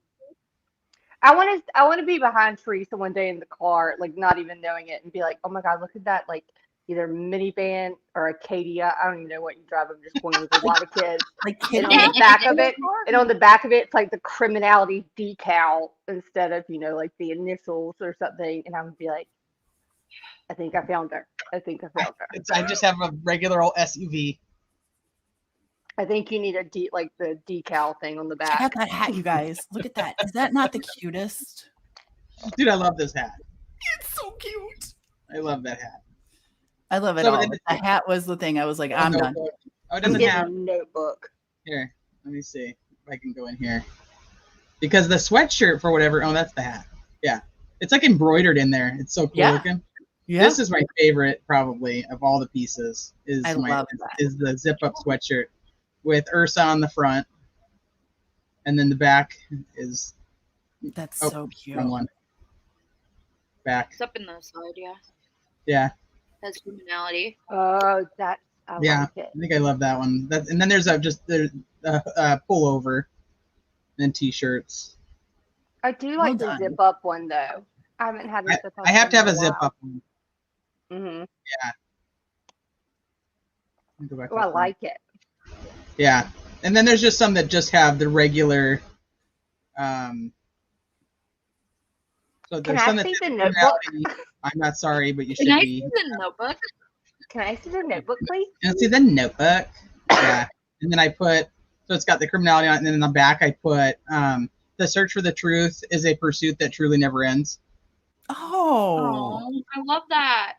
I want to be behind Teresa one day in the car, like not even knowing it, and be like, "Oh my God, look at that!" Like either minivan or Acadia. I don't even know what you drive. I'm just going with a lot of kids. And on the back of it, it's like the Criminality decal instead of like the initials or something. And I'm gonna be like, "I think I found her. I just have a regular old SUV. I think you need the decal thing on the back." I got that hat, you guys. Look at that. Is that not the cutest? Dude, I love this hat. It's so cute. I love that hat. I love it all. The hat was the thing. I was like, I'm done. Oh, it doesn't have a notebook. Here, let me see if I can go in here. Because the sweatshirt, for whatever, that's the hat. Yeah, it's like embroidered in there. It's so cool looking. Yeah. This is my favorite probably of all the pieces. Is the zip up sweatshirt with Ursa on the front, and then the back is so cute. Wrong one. Back. It's up in the side, yeah. Yeah. Has criminality. Oh, that I like it. I think I love that one. And then there's a pullover and t-shirts. I do like the zip up one though. I haven't had a zip up. I have to have a zip up one. Mm-hmm. Yeah. Oh, I like it. Yeah. And then there's just some that just have the regular so there's some that see the notebook? I'm not sorry, but you should Can I be. see the notebook? Can I see the notebook, please? Can I see the notebook? Yeah. And then I put, so it's got the criminality on it, and then in the back I put the search for the truth is a pursuit that truly never ends. Oh, I love that.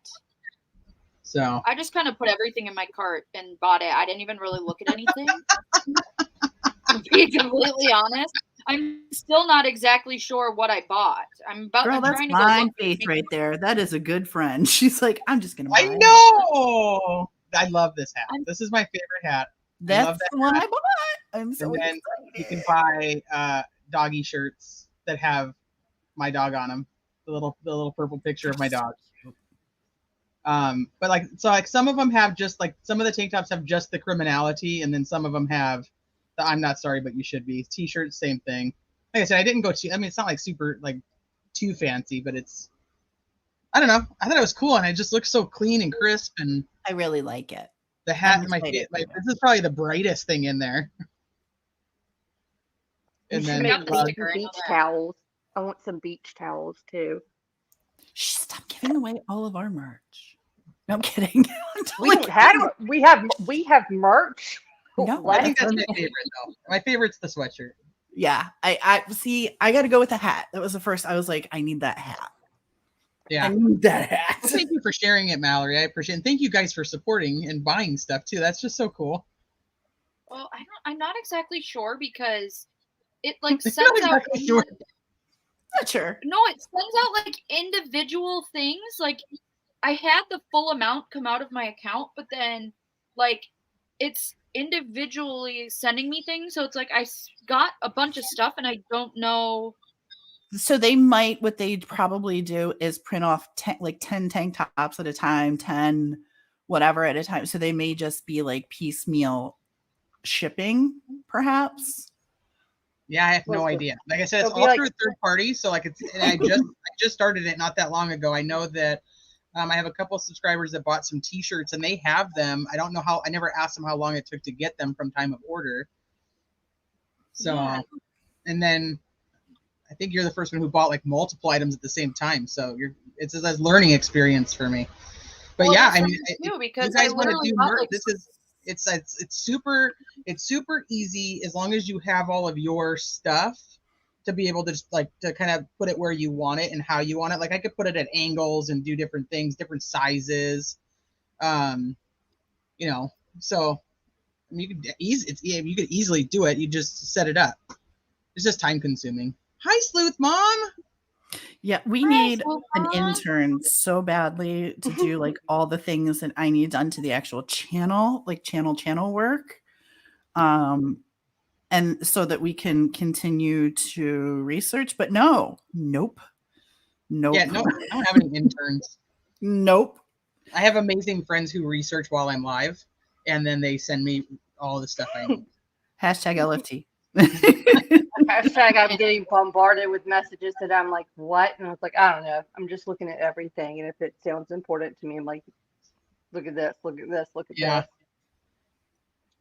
So I just kind of put everything in my cart and bought it. I didn't even really look at anything. To be completely honest, I'm still not exactly sure what I bought. I'm that's trying to blind faith right there. That is a good friend. She's like, I'm just gonna buy I know. I love this hat. This is my favorite hat. That's the one I bought. I'm so excited. You can buy doggy shirts that have my dog on them. The little purple picture of my dog. But like some of them have just like some of the tank tops have just the criminality, and then some of them have the I'm not sorry but you should be. T-shirts, same thing. Like I said, I didn't go too. I mean, it's not like super like too fancy, but it's. I don't know. I thought it was cool, and it just looks so clean and crisp, and I really like it. The hat, this is probably the brightest thing in there. And then beach towels. I want some beach towels too. Stop giving away all of our merch. No, I'm kidding. We don't have. We have merch. No, I think that's my favorite though. My favorite's the sweatshirt. Yeah, I see. I got to go with the hat. That was the first. I was like, I need that hat. Yeah, I need that hat. Well, thank you for sharing it, Mallory. I appreciate it. And thank you guys for supporting and buying stuff too. That's just so cool. Well, I'm not exactly sure because it like sends out. Sure. Not sure. No, it sends out like individual things. Like I had the full amount come out of my account, but then like it's individually sending me things. So it's like I got a bunch of stuff and I don't know. So they might, what they'd probably do is print off 10 tank tops at a time, 10 whatever at a time. So they may just be like piecemeal shipping, perhaps. Yeah, I have no idea. Like I said, it's all through a third party. So like I just started it not that long ago. I know that I have a couple of subscribers that bought some t-shirts and they have them. I don't know how, I never asked them how long it took to get them from time of order. So, and then I think you're the first one who bought like multiple items at the same time. So it's a learning experience for me. But well, yeah, I mean, because you guys want to do merch, this is it's super easy as long as you have all of your stuff to be able to just like to kind of put it where you want it and how you want it. Like I could put it at angles and do different things, different sizes. You know, so I mean, you could easily do it. You just set it up. It's just time consuming. Hi, Sleuth Mom. Yeah, we need an intern so badly to do like all the things that I need done to the actual channel, like channel work. And so that we can continue to research, but nope. Yeah, no, I don't have any interns. Nope. I have amazing friends who research while I'm live, and then they send me all the stuff I need. Hashtag LFT. Hashtag I'm getting bombarded with messages that I'm like, what? And I was like, I don't know. I'm just looking at everything. And if it sounds important to me, I'm like, look at this, look at this, look at this.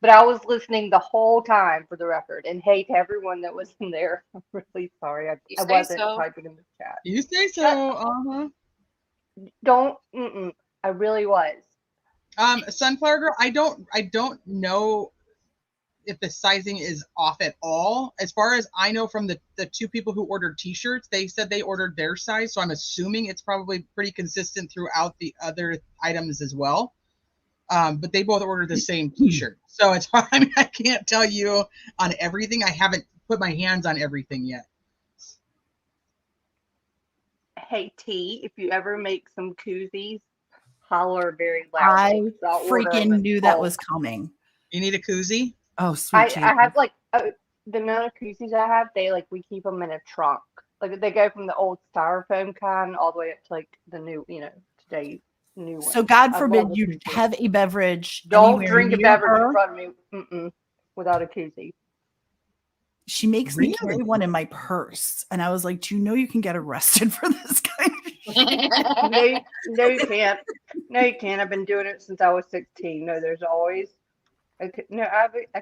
But I was listening the whole time for the record, and hate everyone that was in there. I'm really sorry. I wasn't typing in the chat. You say so. Don't. I really was. Sunflower Girl, I don't know if the sizing is off at all. As far as I know from the two people who ordered t-shirts, they said they ordered their size. So I'm assuming it's probably pretty consistent throughout the other items as well. But they both ordered the same t-shirt. So it's, I mean, I can't tell you on everything. I haven't put my hands on everything yet. Hey T, if you ever make some koozies, holler very I loudly. I'll order 'em freaking in knew that bulk. was coming. You need a koozie? Oh, sweet I Jesus. have like the amount of koozies I have. They like we keep them in a trunk. Like they go from the old styrofoam kind all the way up to like the new, today new one. So God I forbid love a you koozie. have a beverage Don't anywhere drink a near beverage in her. front of me without a koozie. She makes me carry Really? one in my purse. And I was like, do you know you can get arrested for this kind of shit? No, you can't. No, you can't. I've been doing it since I was 16. No, there's always I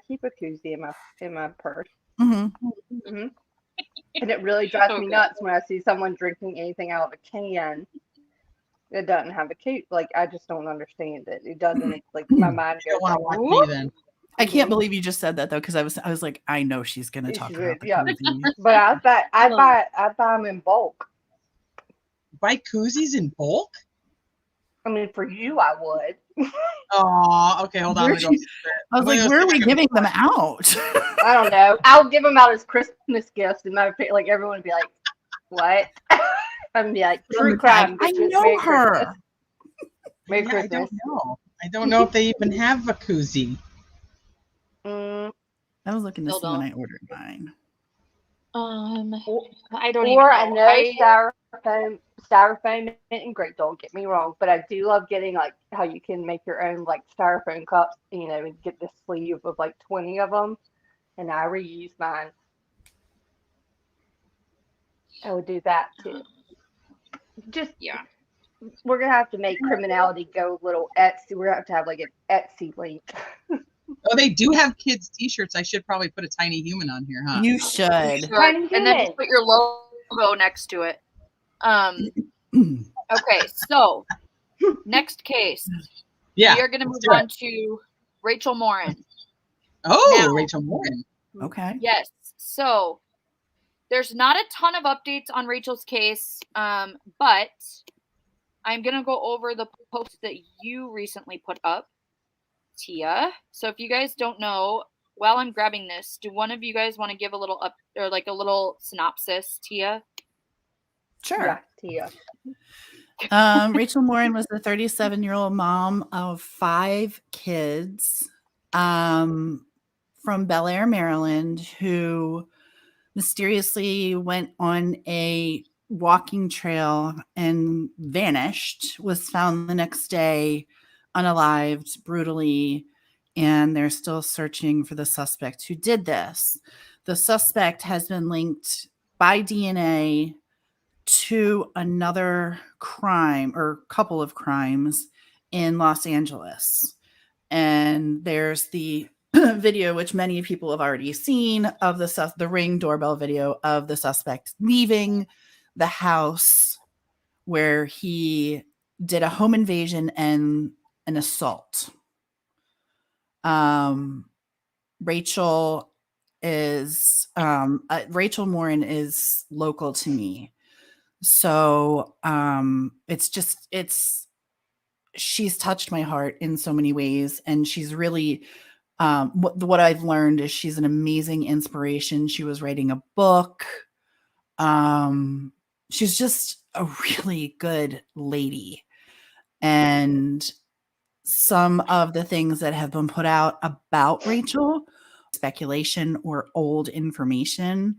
keep a koozie in my purse. Mm-hmm. And it really drives me Okay. nuts when I see someone drinking anything out of a can that doesn't have a koozie. Like I just don't understand it. It doesn't like my mind You goes don't want to like, watch whoop. me then. I can't believe you just said that though, because I was like, I know she's gonna It's talk good, about the yeah. koozie. But I buy them in bulk. Buy koozies in bulk? I mean, for you, I would. Oh, okay. Hold on. Where'd you- I was like, where are we giving them out? I don't know. I'll give them out as Christmas gifts, and like everyone would be like, "What?" I'd be like, "True crime." I bitches. know Merry her. Christmas. Merry Yeah, Christmas. I don't know. I don't know if they even have a koozie. Mm, I was looking to Still see when don't. I ordered mine. I don't or I even know styrofoam isn't great. Don't get me wrong, but I do love getting like how you can make your own like styrofoam cups. And get the sleeve of like 20 of them, and I reuse mine. I would do that too. Just Yeah. we're gonna have to make criminality go a little Etsy. We're gonna have to have like an Etsy link. Oh, they do have kids' t-shirts. I should probably put a tiny human on here, huh? You should. Tiny And then human. just put your logo next to it. Okay, so next case. Yeah. We are going to let's move do it. on to Rachel Morin. Oh, Now- Rachel Morin. Okay. Yes. So there's not a ton of updates on Rachel's case, but I'm going to go over the post that you recently put up, Tia. So if you guys don't know, while I'm grabbing this, do one of you guys want to give a little a little synopsis, Tia? Sure. Yeah, Tia. Rachel Morin was a 37-year-old mom of 5 kids from Bel Air, Maryland, who mysteriously went on a walking trail and vanished, was found the next day unalived, brutally, and they're still searching for the suspect who did this. The suspect has been linked by DNA to another crime or couple of crimes in Los Angeles. And there's the video, which many people have already seen, of the Ring doorbell video of the suspect leaving the house where he did a home invasion and an assault. Rachel Morin is local to me. So she's touched my heart in so many ways. And she's really, what I've learned is she's an amazing inspiration. She was writing a book. She's just a really good lady. And some of the things that have been put out about Rachel, speculation or old information,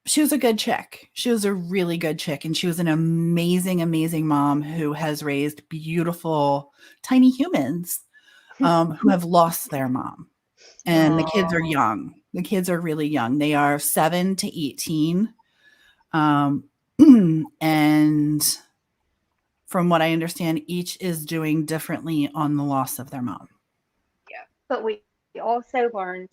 she was a good chick. She was a really good chick. And she was an amazing, amazing mom who has raised beautiful, tiny humans who have lost their mom. And the kids are young. The kids are really young. They are 7 to 18. And from what I understand, each is doing differently on the loss of their mom. Yeah. But we also learned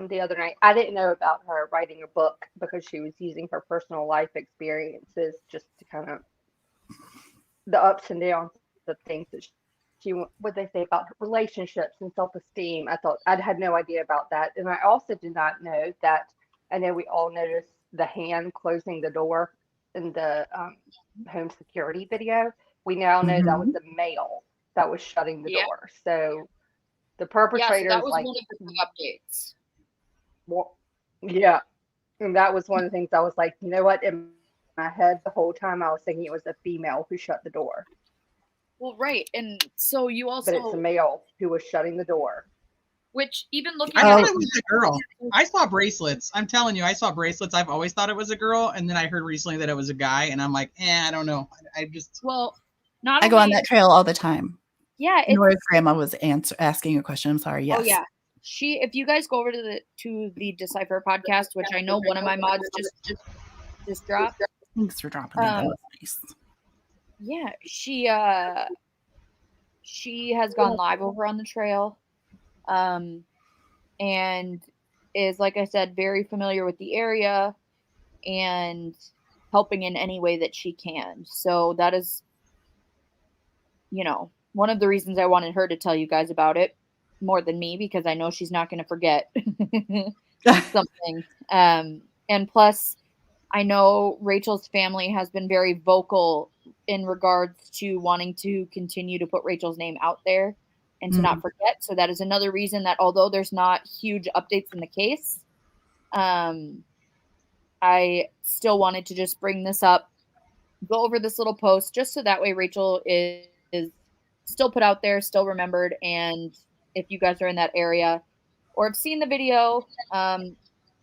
the other night, I didn't know about her writing a book because she was using her personal life experiences just to kind of the ups and downs of things that what they say about relationships and self-esteem. I thought I'd had no idea about that. And I also did not know that, I know we all noticed the hand closing the door in the home security video. We now know that was the male that was shutting the door. So the perpetrator that was like one of the big updates. well, yeah. And that was one of the things I was like, you know what? It my head the whole time. I was thinking it was a female who shut the door. Well, right. And so you also... But it's a male who was shutting the door. Which, even looking I at thought it was a girl. I saw bracelets. I'm telling you, I saw bracelets. I've always thought it was a girl. And then I heard recently that it was a guy. And I'm like, I don't know. I just... Well, I go on that trail all the time. Yeah. Nora's grandma was asking a question. I'm sorry. Yes. Oh, yeah. If you guys go over to the Decipher podcast, which I know one of my mods just dropped. Thanks for dropping that. That was nice. Yeah, she has gone live over on the trail, and is, like I said, very familiar with the area and helping in any way that she can. So that is, one of the reasons I wanted her to tell you guys about it more than me, because I know she's not going to forget something. And plus, I know Rachel's family has been very vocal in regards to wanting to continue to put Rachel's name out there and to not forget. So that is another reason that, although there's not huge updates in the case, I still wanted to just bring this up, go over this little post, just so that way Rachel is still put out there, still remembered. And if you guys are in that area or have seen the video and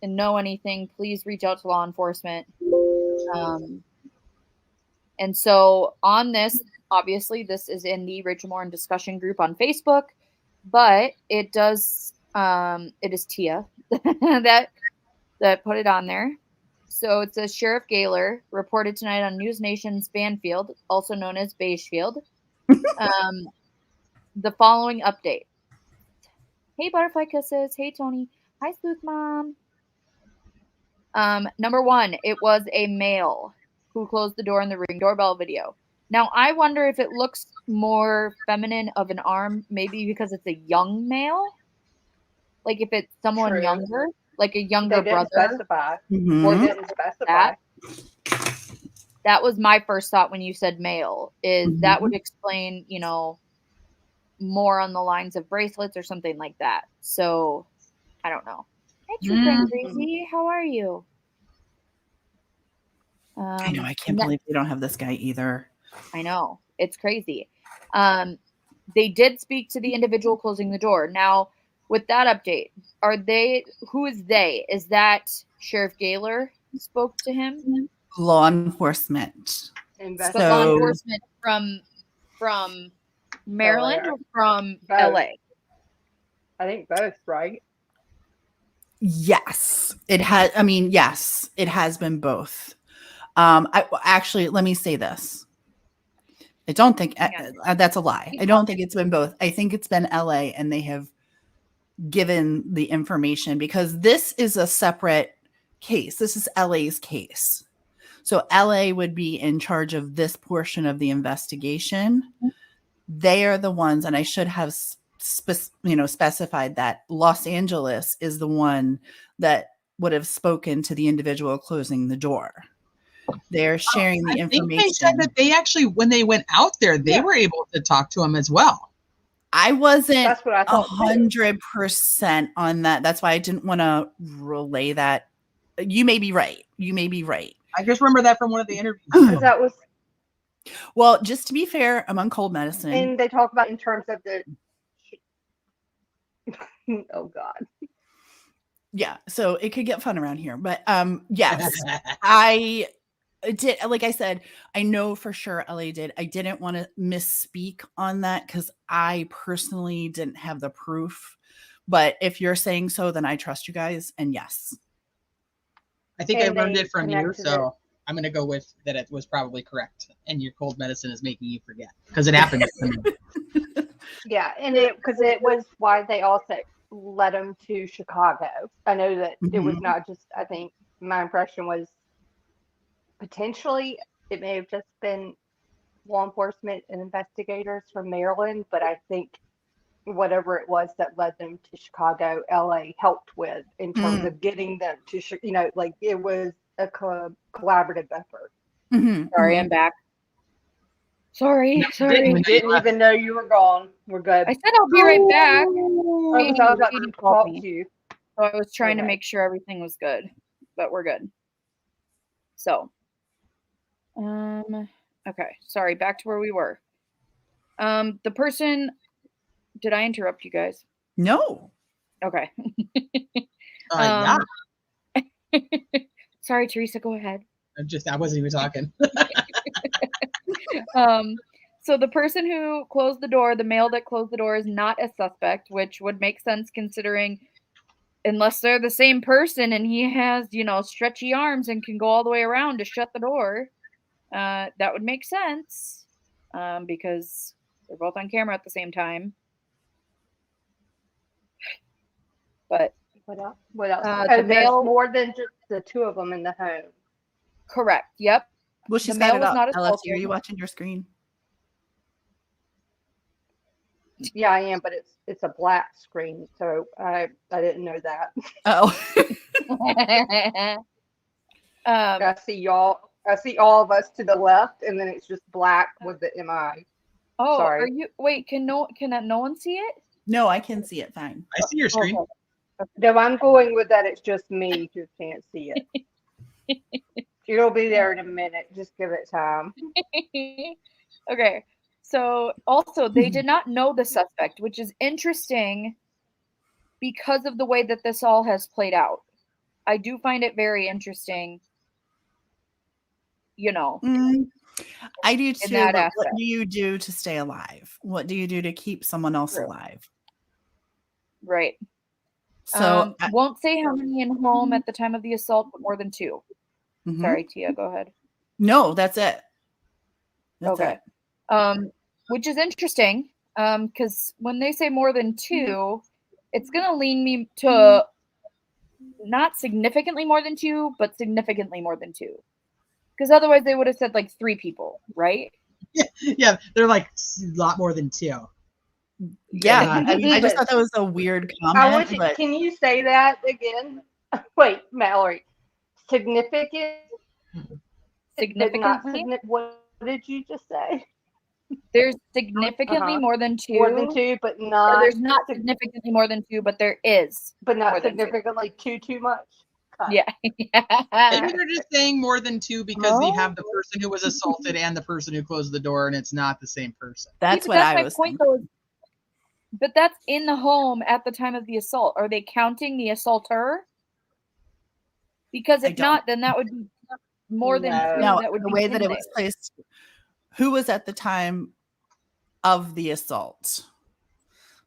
know anything, please reach out to law enforcement. And so on this, obviously this is in the Rachel Morin discussion group on Facebook, but it does, it is Tia that put it on there. So it says Sheriff Gaylor reported tonight on News Nation's Banfield, also known as Beigefield, the following update. Hey, Butterfly Kisses. Hey, Tony. Hi, Sleuth Mom. Number one, it was a male who closed the door in the Ring doorbell video. Now, I wonder if it looks more feminine of an arm, maybe because it's a young male. Like if it's someone younger, like a younger brother. Specify. Or didn't specify. That was my first thought when you said male, is that would explain, more on the lines of bracelets or something like that. So, I don't know. Hi, True Crazy. How are you? I know. I can't believe we don't have this guy either. I know. It's crazy. They did speak to the individual closing the door. Now, with that update, who is they? Is that Sheriff Gaylor spoke to him? Law enforcement. Law enforcement from Maryland or from LA? I think both, right? Yes, it has. Yes, it has been both. Actually, let me say this. I don't think that's a lie. I don't think it's been both. I think it's been LA, and they have given the information because this is a separate case. This is LA's case. So LA would be in charge of this portion of the investigation. They are the ones, and I should have specified that Los Angeles is the one that would have spoken to the individual closing the door. They're sharing the information. I think they said that they actually, when they went out there, they were able to talk to him as well. I wasn't 100% on that. That's why I didn't want to relay that. You may be right. I just remember that from one of the interviews. That was. Well, just to be fair, I'm on cold medicine. And they talk about in terms of the. Oh God. Yeah, so it could get fun around here, but yes, I did. Like I said, I know for sure LA did. I didn't want to misspeak on that because I personally didn't have the proof. But if you're saying so, then I trust you guys. And yes, I think I learned it from you, so I'm going to go with that. It was probably correct, and your cold medicine is making you forget because it happened to me. Yeah, and because it was why they also led him to Chicago. I know that it was not just, I think my impression was potentially it may have just been law enforcement and investigators from Maryland, but I think whatever it was that led them to Chicago, LA helped with in terms of getting them to, like it was a collaborative effort. Sorry, I'm back. Sorry. Didn't even know you were gone. We're good. I said I'll be right back. I was about to talk to you. So I was trying to make sure everything was good, but we're good. So, Okay, sorry, back to where we were. The person, did I interrupt you guys? No. Okay. Yeah. Sorry, Teresa, go ahead. I wasn't even talking. So the person who closed the door, the male that closed the door, is not a suspect, which would make sense considering unless they're the same person and he has, stretchy arms and can go all the way around to shut the door, that would make sense because they're both on camera at the same time. But what else? What else? The there's male, more than just the two of them in the home. Correct. Yep. Well, she's the got male it was up. not LFT, assaulted. are you watching your screen? Yeah, I am, but it's a black screen, so I didn't know that. Oh. I see all of us to the left, and then it's just black with the MI. Oh, sorry. Are you? Wait, can no one see it? No, I can see it fine. I see your screen. Okay. No, I'm going with that. It's just me who can't see it. It'll be there in a minute. Just give it time. Okay. So also, they did not know the suspect, which is interesting because of the way that this all has played out. I do find it very interesting. I do too. That but aspect. what do you do to stay alive? What do you do to keep someone else alive? Right. So won't say how many in home at the time of the assault, but more than 2. Mm-hmm. Sorry, Tia, go ahead. No, that's it. That's okay. Which is interesting, because when they say more than 2, it's gonna lean me to not significantly more than 2, but significantly more than 2. Because otherwise they would have said like 3 people, right? Yeah, they're like a lot more than 2. Yeah, I just thought that was a weird comment. Can you say that again? Wait, Mallory. Significantly? What did you just say? There's significantly more than 2. More than 2, but not. There's not significantly more than 2, but there is. But not significantly too much. Yeah. Maybe they're just saying more than 2 because they have the person who was assaulted and the person who closed the door, and it's not the same person. That's what I was thinking. Though, but that's in the home at the time of the assault. Are they counting the assaulter? Because if not, then that would be more than 2. No, that would the be way that it was placed. Who was at the time of the assault?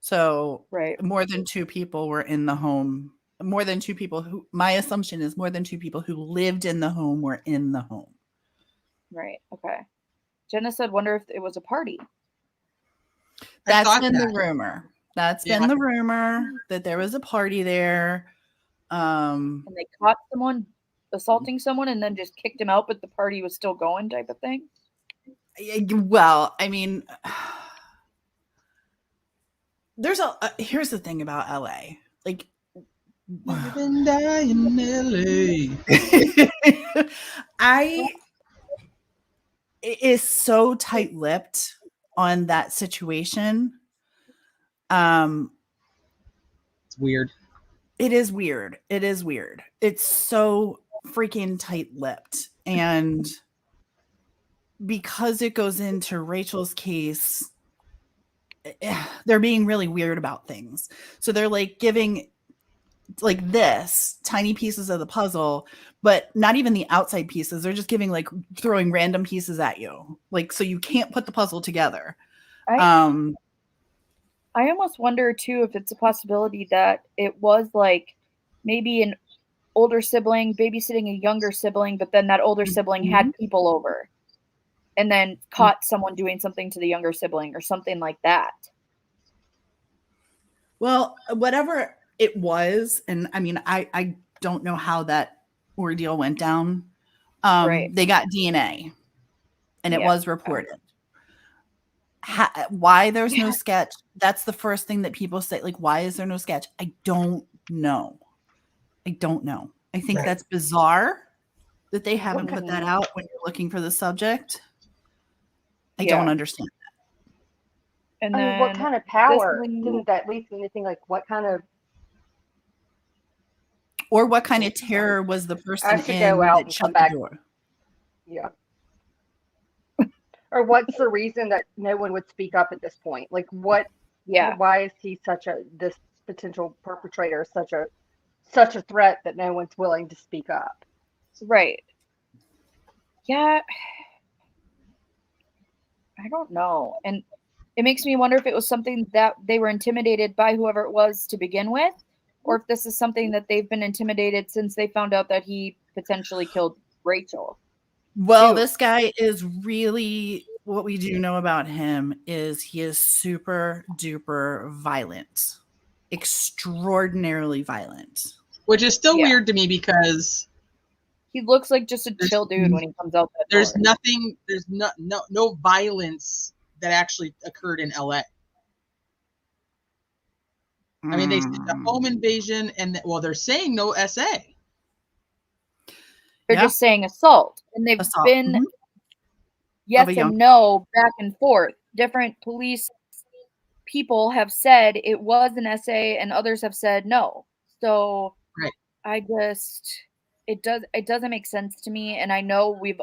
So more than 2 people were in the home. More than 2 people who, my assumption is more than 2 people who lived in the home were in the home. Right. Okay. Jenna said, wonder if it was a party. That's been the rumor. That's been the rumor that there was a party there. And they caught someone assaulting someone and then just kicked him out, but the party was still going type of thing. Well, I mean, here's the thing about LA. Like, live and die in LA. It is so tight-lipped on that situation. It's weird. It is weird. It's so freaking tight-lipped. And because it goes into Rachel's case, they're being really weird about things. So they're like giving like this tiny pieces of the puzzle, but not even the outside pieces. They're just giving like throwing random pieces at you. Like, so you can't put the puzzle together. I almost wonder too if it's a possibility that it was like maybe an older sibling babysitting a younger sibling, but then that older sibling had people over and then caught someone doing something to the younger sibling or something like that. Well, whatever it was, and I mean, I don't know how that ordeal went down. They got DNA, and it was reported. Why there's no sketch? That's the first thing that people say. Like, why is there no sketch? I don't know. I think that's bizarre that they haven't put that out when you're looking for the subject. I don't understand that. And I mean, what kind of power? Didn't that lead to anything like what kind of? Or what kind of terror was the person in go out that and shut come back. the door? Yeah. Or what's the reason that no one would speak up at this point? Like what? Yeah. Why is he this potential perpetrator such a threat that no one's willing to speak up? Right. Yeah. I don't know. And it makes me wonder if it was something that they were intimidated by whoever it was to begin with, or if this is something that they've been intimidated since they found out that he potentially killed Rachel. Well, this guy is really, what we do know about him is he is super duper violent, extraordinarily violent. Which is still weird to me because he looks like just a chill dude when he comes out that there's door. nothing, there's no violence that actually occurred in LA. I mean, they said the home invasion and they're saying no SA. They're just saying assault, and they've been yes and no back and forth. Different police people have said it was an SA, and others have said no. So I just it doesn't make sense to me, and I know we've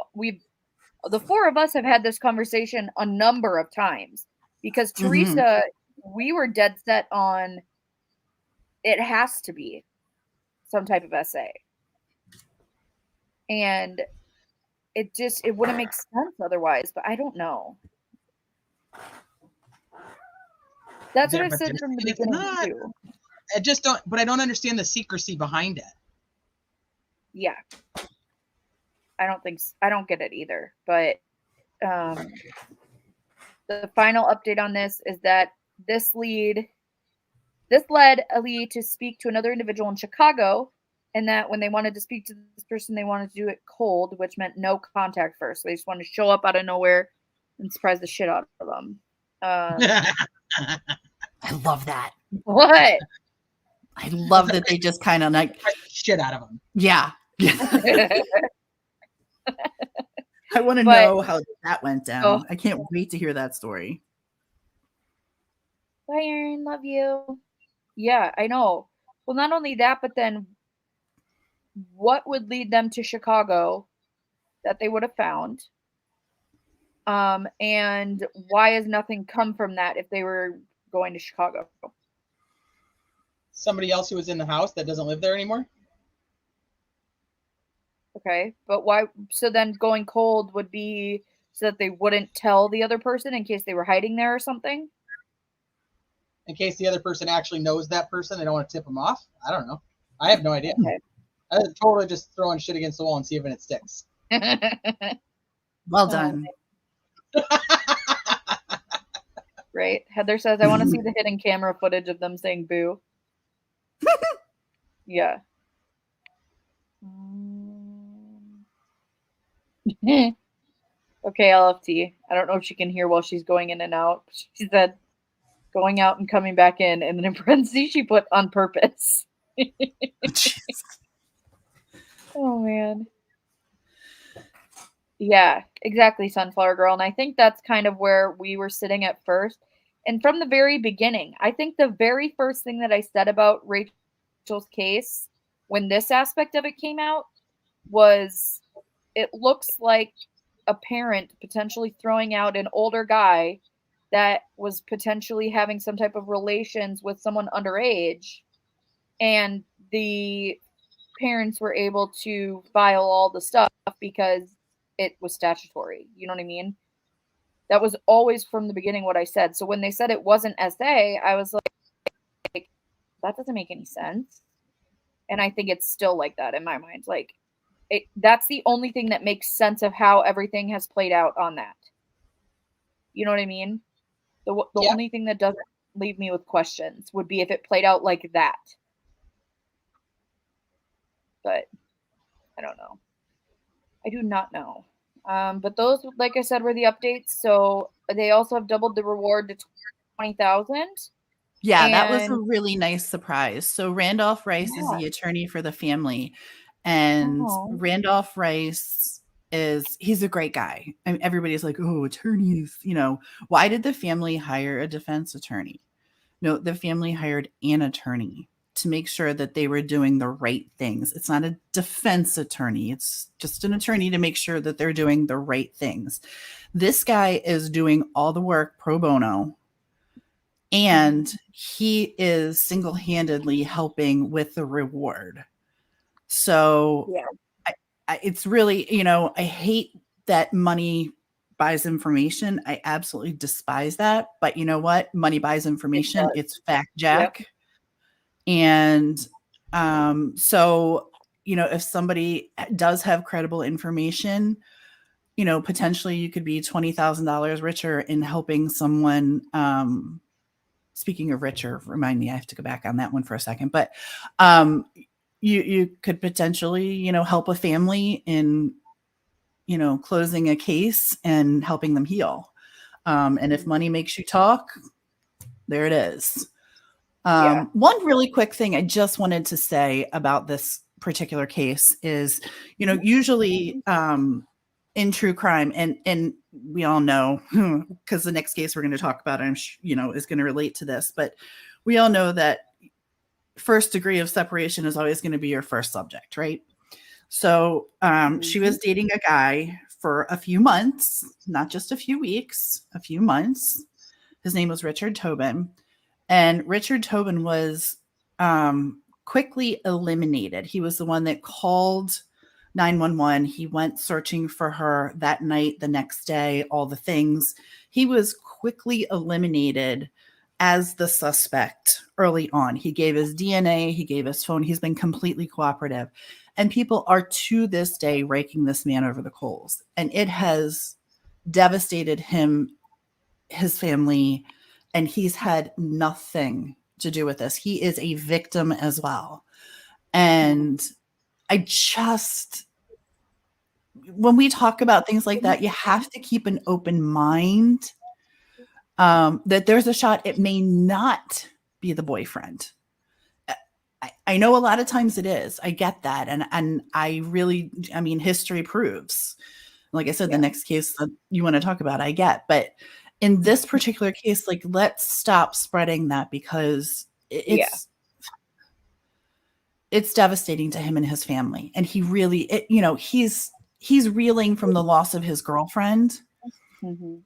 the four of us have had this conversation a number of times because Teresa, we were dead set on it has to be some type of SA. And it wouldn't make sense otherwise, but I don't know. That's what I said from the beginning too. I don't understand the secrecy behind it. Yeah. I don't get it either. But the final update on this is that this led a lead to speak to another individual in Chicago, and that when they wanted to speak to this person, they wanted to do it cold, which meant no contact first. So they just wanted to show up out of nowhere and surprise the shit out of them. I love that. What? I love that they just kind of like shit out of them. Yeah. I want to know how that went down. I can't wait to hear that story. Bye, Erin. Love you. Yeah, I know. Well, not only that, but then what would lead them to Chicago that they would have found? And why has nothing come from that if they were going to Chicago? Somebody else who was in the house that doesn't live there anymore? Okay, but why? So then going cold would be so that they wouldn't tell the other person in case they were hiding there or something? In case the other person actually knows that person, they don't want to tip them off? I don't know. I have no idea. Okay. I was totally just throwing shit against the wall and see if it sticks. Well done. Right. Heather says, I want to see the hidden camera footage of them saying boo. Yeah. Okay, LFT. I don't know if she can hear while she's going in and out. She said going out and coming back in, and then in parentheses she put on purpose. Oh man. Yeah, exactly, Sunflower Girl. And I think that's kind of where we were sitting at first. And from the very beginning, I think the very first thing that I said about Rachel's case when this aspect of it came out was it looks like a parent potentially throwing out an older guy that was potentially having some type of relations with someone underage, and the parents were able to file all the stuff because it was statutory. You know what I mean? That was always from the beginning what I said. So when they said it wasn't SA, I was like, that doesn't make any sense. And I think it's still like that in my mind. Like, that's the only thing that makes sense of how everything has played out on that. You know what I mean? The only thing that doesn't leave me with questions would be if it played out like that. But I don't know. I do not know. But those, like I said, were the updates. So they also have doubled the reward to $20,000. Yeah, that was a really nice surprise. So Randolph Rice is the attorney for the family, and Randolph Rice he's a great guy. I mean, everybody's like, oh, attorneys, why did the family hire a defense attorney? No, the family hired an attorney to make sure that they were doing the right things. It's not a defense attorney. It's just an attorney to make sure that they're doing the right things. This guy is doing all the work pro bono, and he is single-handedly helping with the reward. So it's really, you know, I hate that money buys information. I absolutely despise that. But you know what? Money buys information. It's fact, Jack. Yep. And so, you know, if somebody does have credible information, you know, potentially you could be $20,000 richer in helping someone. Speaking of richer, remind me, I have to go back on that one for a second. But you could potentially, you know, help a family in, you know, closing a case and helping them heal. And if money makes you talk, there it is. One really quick thing I just wanted to say about this particular case is, you know, usually in true crime, and we all know, because the next case we're going to talk about, you know, is going to relate to this, but we all know that first degree of separation is always going to be your first subject, right? So she was dating a guy for a few months, not just a few weeks, a few months. His name was Richard Tobin. And Richard Tobin was quickly eliminated. He was the one that called 911. He went searching for her that night, the next day, all the things. He was quickly eliminated as the suspect early on. He gave his DNA, he gave his phone. He's been completely cooperative. And people are to this day raking this man over the coals. And it has devastated him, his family, and he's had nothing to do with this. He is a victim as well. And I just, when we talk about things like that, you have to keep an open mind that there's a shot it may not be the boyfriend. I know a lot of times it is. I get that. And I really, I mean, history proves. Like I said, the next case that you want to talk about, I get. But in this particular case, like, let's stop spreading that, because it's devastating to him and his family. And he really, you know, he's reeling from the loss of his girlfriend. Mm-hmm.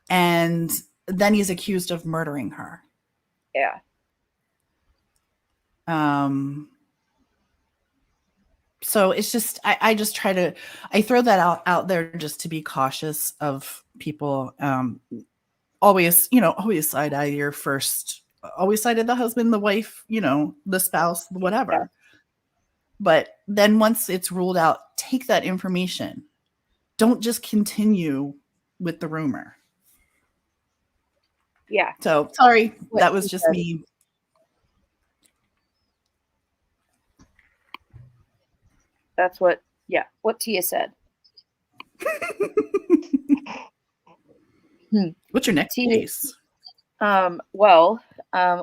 And then he's accused of murdering her. Yeah. So it's just, I just try to, I throw that out there just to be cautious of people. Always, you know, always side eye your first, always side of the husband, the wife, you know, the spouse, whatever. Yeah. But then once it's ruled out, take that information. Don't just continue with the rumor. Yeah. So sorry, that was just me. That's what Tia said. What's your next case? Well,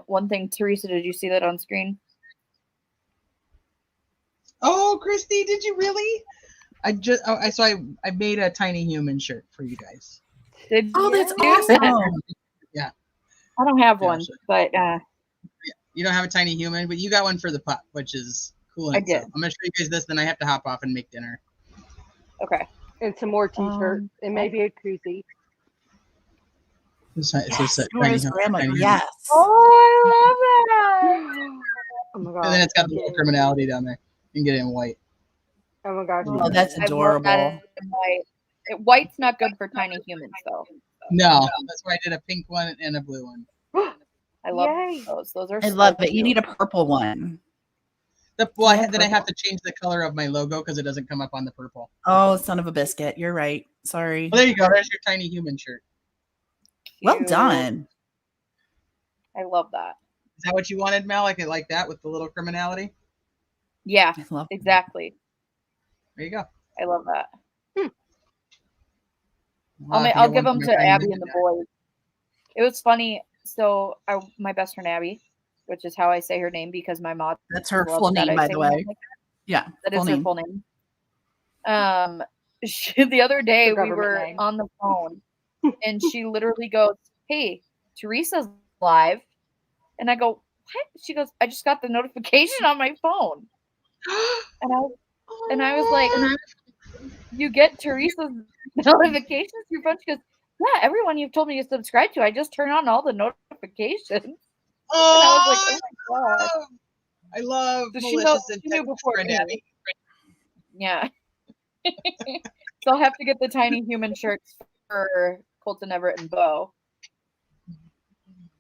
one thing, Teresa, did you see that on screen? Oh, Christy, did you really? I made a tiny human shirt for you guys. That's awesome. Yeah. I don't have one, but you don't have a tiny human, but you got one for the pup, which is cool. I did. I'm gonna show you guys this, then I have to hop off and make dinner. Okay. And some more t-shirts. It may be a koozie. Grandma. Yes. Oh, I love that. Oh my god. And then it's got the little criminality down there. You can get it in white. Oh my gosh. Oh, that's adorable. White's not good for tiny humans, though. No, that's why I did a pink one and a blue one. I love those. Those are. I love it. You need a purple one. Then I have to change the color of my logo because it doesn't come up on the purple. Oh, son of a biscuit. You're right. Sorry. Well, there you go. There's your tiny human shirt. Well done. I love that. Is that what you wanted, Mel? Like that with the little criminality? Yeah, exactly. There you go. I love that. I'll give them to Abby and the boys. It was funny. So my best friend Abby, which is how I say her name because my mom. That's her full name, by the way. Yeah, that is her full name. The other day we were on the phone, and she literally goes, "Hey, Teresa's live," and I go, what? She goes, I just got the notification on my phone. And I was like, you get Teresa's notifications through your phone? She goes, yeah, everyone you've told me to subscribe to, I just turn on all the notifications. Oh, and I was like, oh my God. I love So malicious she knew before Daddy. Yeah. So I'll have to get the tiny human shirts for Colton, Everett, and Bo.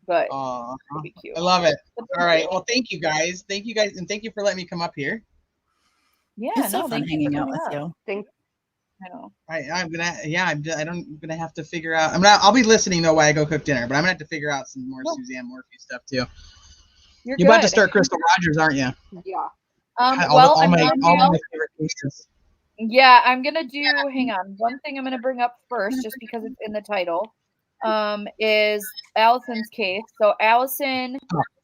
But it'll be cute. I love it. All right. Well, thank you guys. Thank you guys, and thank you for letting me come up here. Yeah, it's so fun hanging out with you. I know. I'm gonna have to figure out. I'll be listening though while I go cook dinner, but I'm gonna have to figure out some more Suzanne Morphy stuff too. You're about to start Crystal Rogers, aren't you? Yeah. Well, all my favorite cases. Yeah, I'm gonna do. Hang on. One thing I'm gonna bring up first, just because it's in the title, is Allison's case. So Allison,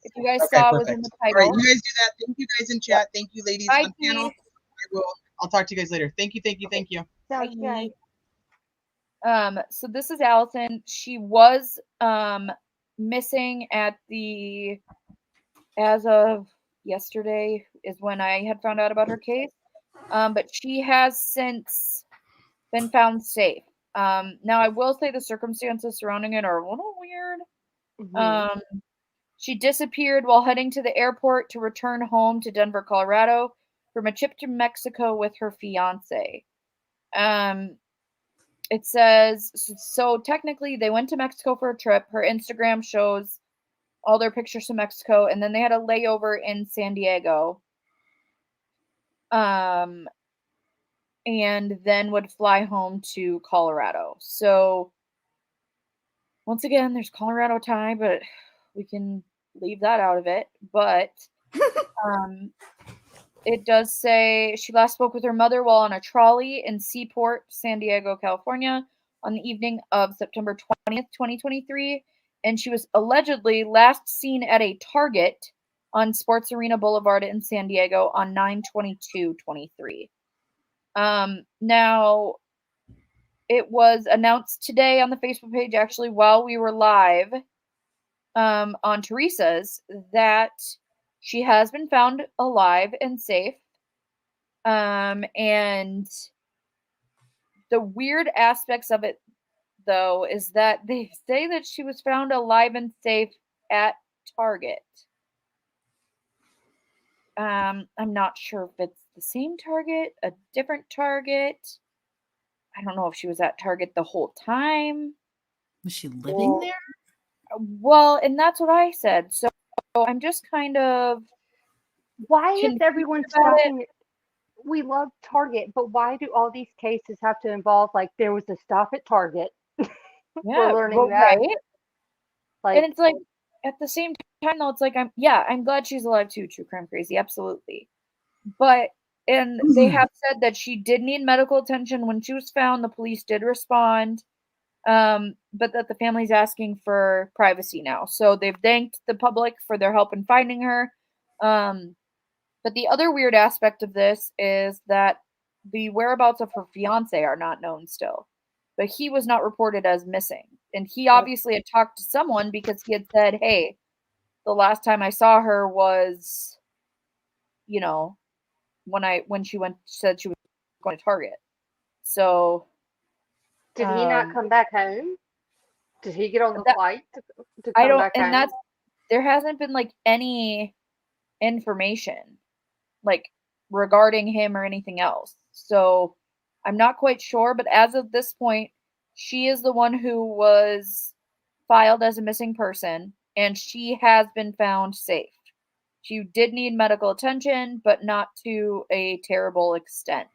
if you guys saw, was in the title. All right, you guys do that. Thank you guys in chat. Thank you, ladies on panel. I'll talk to you guys later. Thank you. Bye. So this is Allison. She was missing as of yesterday is when I had found out about her case. But she has since been found safe. Now I will say the circumstances surrounding it are a little weird. Mm-hmm. She disappeared while heading to the airport to return home to Denver, Colorado from a trip to Mexico with her fiance. It says, so technically they went to Mexico for a trip. Her Instagram shows all their pictures from Mexico, and then they had a layover in San Diego. And then would fly home to Colorado. So once again, there's Colorado tie, but we can leave that out of it. But it does say she last spoke with her mother while on a trolley in Seaport, San Diego, California, on the evening of September 20th, 2023. And she was allegedly last seen at a Target on Sports Arena Boulevard in San Diego on 9/22/23. Now, it was announced today on the Facebook page, actually, while we were live on Teresa's, that she has been found alive and safe. And the weird aspects of it, though, is that they say that she was found alive and safe at Target. I'm not sure if it's the same Target, a different Target. I don't know if she was at Target the whole time. Was she living there? Well, and that's what I said. So I'm just kind of. Why is everyone stopping? We love Target, but why do all these cases have to involve, like, there was a stop at Target? Yeah, we're learning that. Right? Like, and it's like, at the same time, though, it's like, I'm glad she's alive too, True Crime Crazy, absolutely. But, and they have said that she did need medical attention when she was found. The police did respond, but that the family's asking for privacy now. So they've thanked the public for their help in finding her. But the other weird aspect of this is that the whereabouts of her fiance are not known still. But he was not reported as missing. And he obviously had talked to someone because he had said, hey, the last time I saw her was, when she said she was going to Target. So. Did he not come back home? Did he get on the flight to come back home? There hasn't been like any information like regarding him or anything else. So I'm not quite sure, but as of this point, she is the one who was filed as a missing person, and she has been found safe. She did need medical attention, but not to a terrible extent,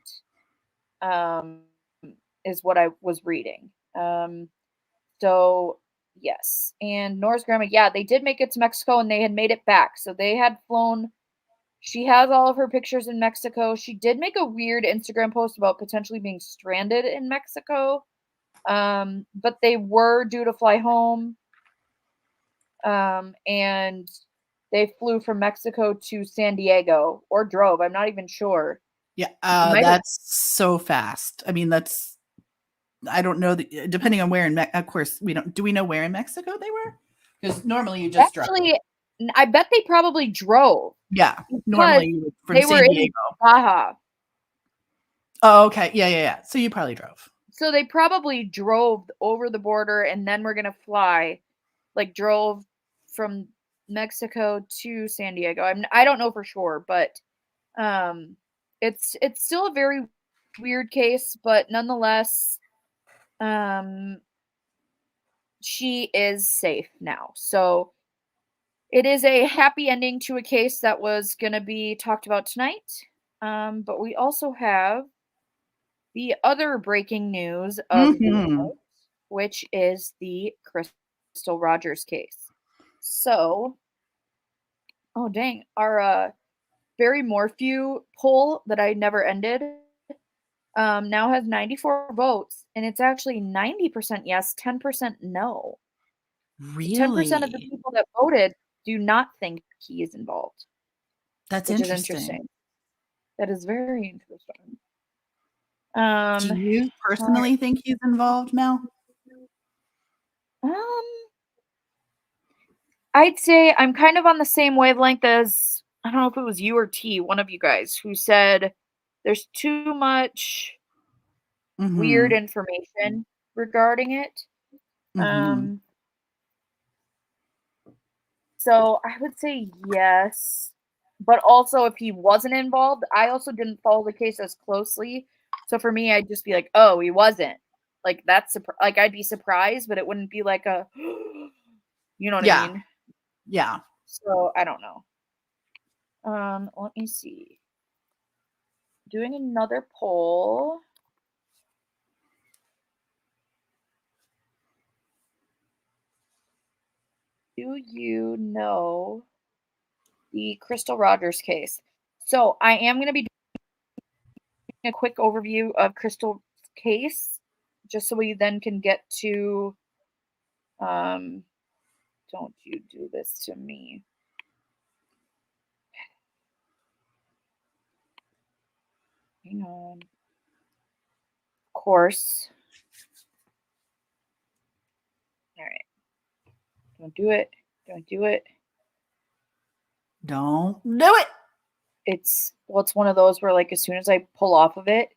is what I was reading. So yes. And Nora's grandma, they did make it to Mexico, and they had made it back. So they had flown. She has all of her pictures in Mexico. She did make a weird Instagram post about potentially being stranded in Mexico. But they were due to fly home. And they flew from Mexico to San Diego, or drove. I'm not even sure. Yeah, that's so fast. I mean, I don't know, depending on where of course, do we know where in Mexico they were? Because normally you just drive. I bet they probably drove. Yeah, normally you would from San Diego. In Baja. Oh, okay. Yeah. So you probably drove. So they probably drove over the border and then we're going to fly, like drove from Mexico to San Diego. I don't know for sure, but it's still a very weird case, but nonetheless, she is safe now. So it is a happy ending to a case that was going to be talked about tonight. But we also have the other breaking news of the night, which is the Crystal Rogers case. So, oh dang, our Barry Morphew poll that I never ended now has 94 votes, and it's actually 90% yes, 10% no. Really? 10% of the people that voted do not think he is involved. That's which interesting. Is interesting. That is very interesting. Do you personally think he's involved, Mel? I'd say I'm kind of on the same wavelength as, I don't know if it was you or T, one of you guys, who said there's too much weird information regarding it. So I would say yes. But also, if he wasn't involved, I also didn't follow the case as closely. So for me, I'd just be like, oh, he wasn't. Like, like, I'd be surprised, but it wouldn't be like a, you know what I mean? Yeah. So I don't know. Let me see. Doing another poll. Do you know the Crystal Rogers case? So I am going to be doing a quick overview of Crystal's case, just so we then can get to, don't you do this to me. Hang on. Of course. All right. Don't do it. Don't do it. Don't do it. It's one of those where, like, as soon as I pull off of it,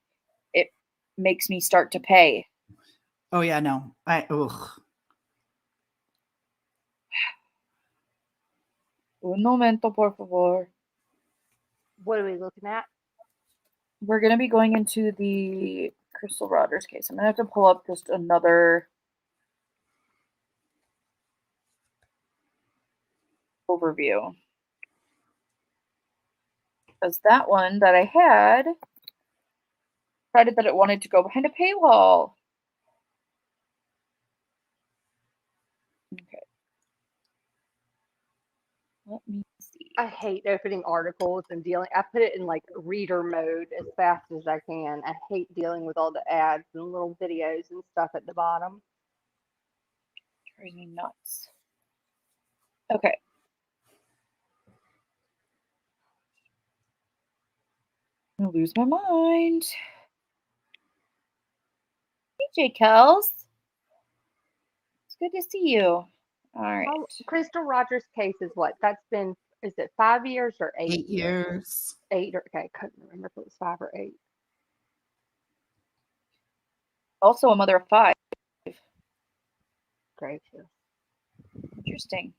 it makes me start to pay. Oh yeah, no. Un momento, por favor. What are we looking at? We're going to be going into the Crystal Rogers case. I'm going to have to pull up just another overview. Because that one that I had decided that it wanted to go behind a paywall. Okay. Let me see. I hate opening articles and dealing. I put it in like reader mode as fast as I can. I hate dealing with all the ads and little videos and stuff at the bottom. Drives me nuts. Okay. I'm gonna lose my mind. Hey, J. Kels. It's good to see you. All right. Crystal Rogers case is what? That's been, is it 5 years or 8? 8 years. 8 or, okay, I couldn't remember if it was 5 or 8. Also a mother of 5. Great. Interesting.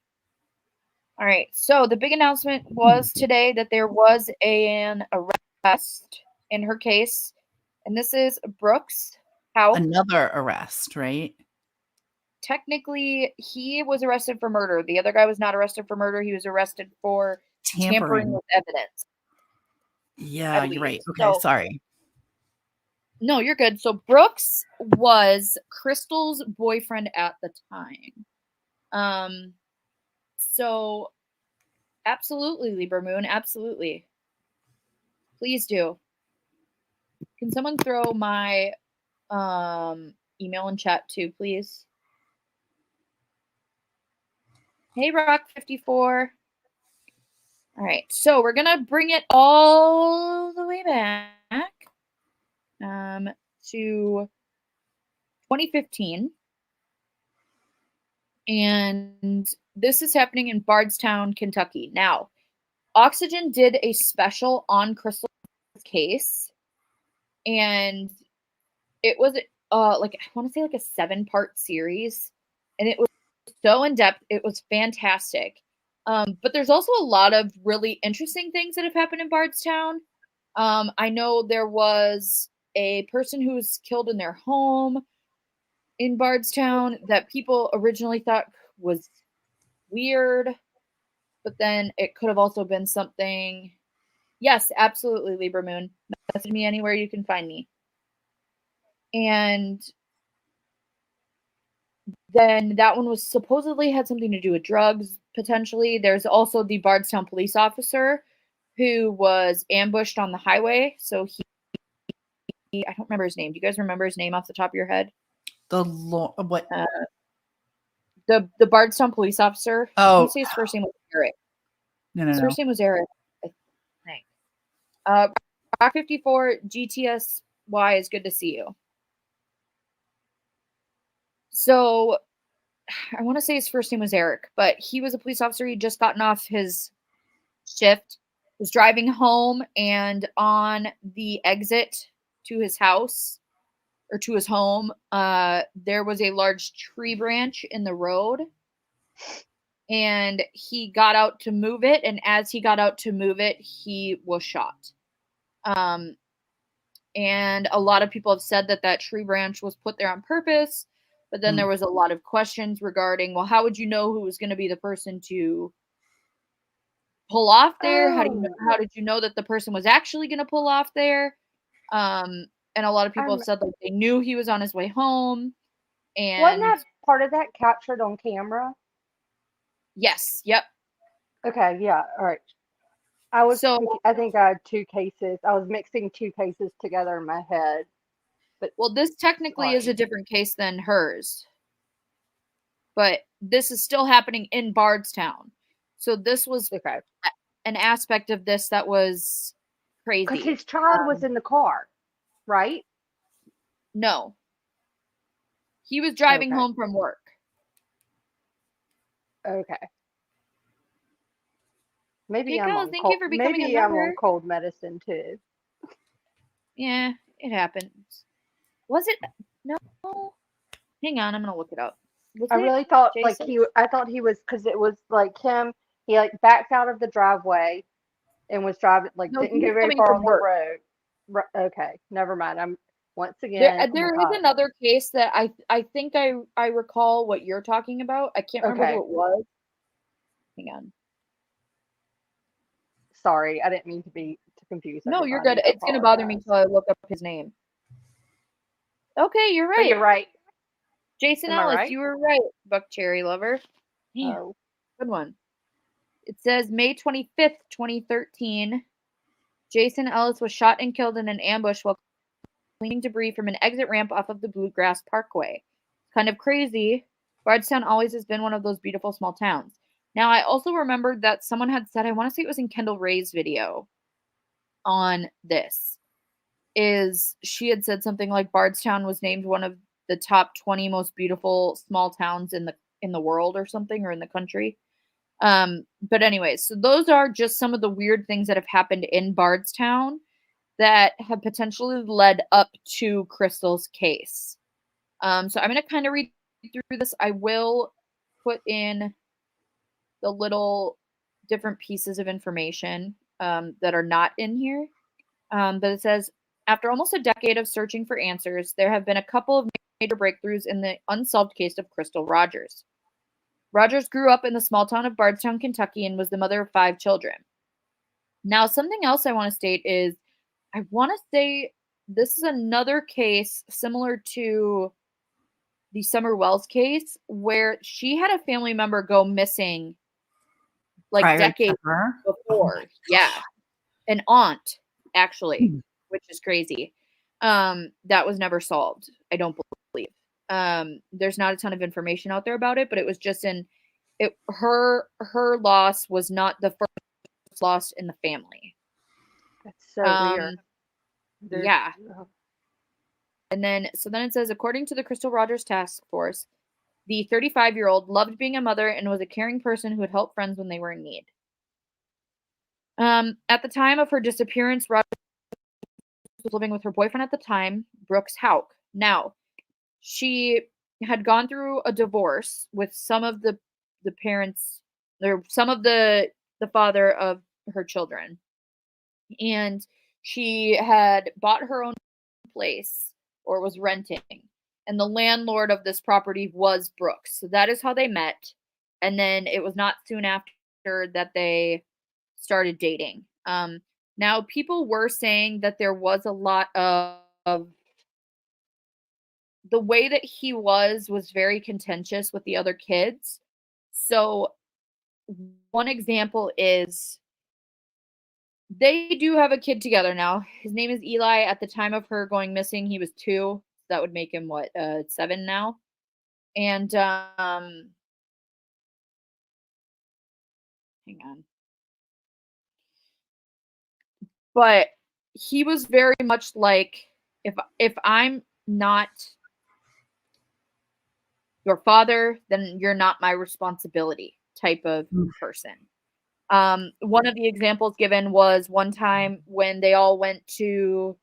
All right. So the big announcement was today that there was an arrest in her case. And this is Brooks House. Another arrest, right? Technically, he was arrested for murder. The other guy was not arrested for murder. He was arrested for tampering with evidence. Yeah, you're right. Okay, sorry. No, you're good. So Brooks was Crystal's boyfriend at the time. So absolutely, Libra Moon, absolutely. Please do. Can someone throw my email in chat too, please? Hey, Rock54. All right, so we're gonna bring it all the way back to 2015, And this is happening in Bardstown, Kentucky. Now, Oxygen did a special on Crystal's case, and it was like, I want to say like a 7-part series, and it was so in depth. It was fantastic. But there's also a lot of really interesting things that have happened in Bardstown. I know there was a person who was killed in their home in Bardstown that people originally thought was weird, but then it could have also been something. Yes, absolutely, Libra Moon. Message me anywhere you can find me. And then that one was supposedly had something to do with drugs, potentially. There's also the Bardstown police officer who was ambushed on the highway. So I don't remember his name. Do you guys remember his name off the top of your head? What? The Bardstown police officer. Oh. I want to say his first name was Eric. No. His first name was Eric, I think. Rock 54 GTSY is good to see you. So I want to say his first name was Eric, but he was a police officer. He'd just gotten off his shift, was driving home, and on the exit to his house or to his home, there was a large tree branch in the road, and he got out to move it. And as he got out to move it, he was shot. And a lot of people have said that that tree branch was put there on purpose. But then there was a lot of questions regarding, well, how would you know who was going to be the person to pull off there? How did you know that the person was actually going to pull off there? And a lot of people have said that they knew he was on his way home. And wasn't that part of that captured on camera? Yes. Yep. Okay. Yeah. All right. I think I had 2 cases. I was mixing 2 cases together in my head. But well, this technically is a different case than hers. But this is still happening in Bardstown. So this was an aspect of this that was crazy. Because his child was in the car, right? No. He was driving home from work. Okay. Maybe Hey, I'm Kyle, on thank cold, you for becoming maybe a I'm member. on cold medicine too. Yeah, it happens. Was it? No. Hang on, I'm gonna look it up. I really thought I thought he was, because it was like him. He like backed out of the driveway and was driving, like didn't get very far on the road. Okay, never mind. I'm once again. There is another case that I think I recall what you're talking about. I can't remember who it was. Hang on. Sorry, I didn't mean to confuse. No, you're good. It's gonna bother me until I look up his name. Okay, you're right. But you're right. Jason Ellis, you were right, Buck Cherry Lover. Oh. Good one. It says May 25th, 2013. Jason Ellis was shot and killed in an ambush while cleaning debris from an exit ramp off of the Bluegrass Parkway. Kind of crazy. Bardstown always has been one of those beautiful small towns. Now, I also remembered that someone had said, I want to say it was in Kendall Ray's video on this, is she had said something like Bardstown was named one of the top 20 most beautiful small towns in the world or something, or in the country. But anyways, so those are just some of the weird things that have happened in Bardstown that have potentially led up to Crystal's case. So I'm going to kind of read through this. I will put in the little different pieces of information that are not in here. But it says, after almost a decade of searching for answers, there have been a couple of major breakthroughs in the unsolved case of Crystal Rogers. Rogers grew up in the small town of Bardstown, Kentucky, and was the mother of 5 children. Now, something else I want to state is, I want to say this is another case similar to the Summer Wells case, where she had a family member go missing like decades before. Yeah. An aunt, actually, which is crazy. That was never solved, I don't believe. There's not a ton of information out there about it, but it was just her loss was not the first loss in the family. That's so weird. Yeah. And then it says, according to the Crystal Rogers Task Force, The 35-year-old loved being a mother and was a caring person who would help friends when they were in need. At the time of her disappearance, Rogers was living with her boyfriend at the time, Brooks Houck. Now, she had gone through a divorce with some of the parents, or some of the father of her children. And she had bought her own place, or was renting. And the landlord of this property was Brooks. So that is how they met. And then it was not soon after that they started dating. Now, people were saying that there was a lot of the way that he was very contentious with the other kids. So one example is they do have a kid together now. His name is Eli. At the time of her going missing, he was 2. That would make him 7 now. And hang on. But he was very much like, if I'm not your father, then you're not my responsibility type of person. One of the examples given was one time when they all went to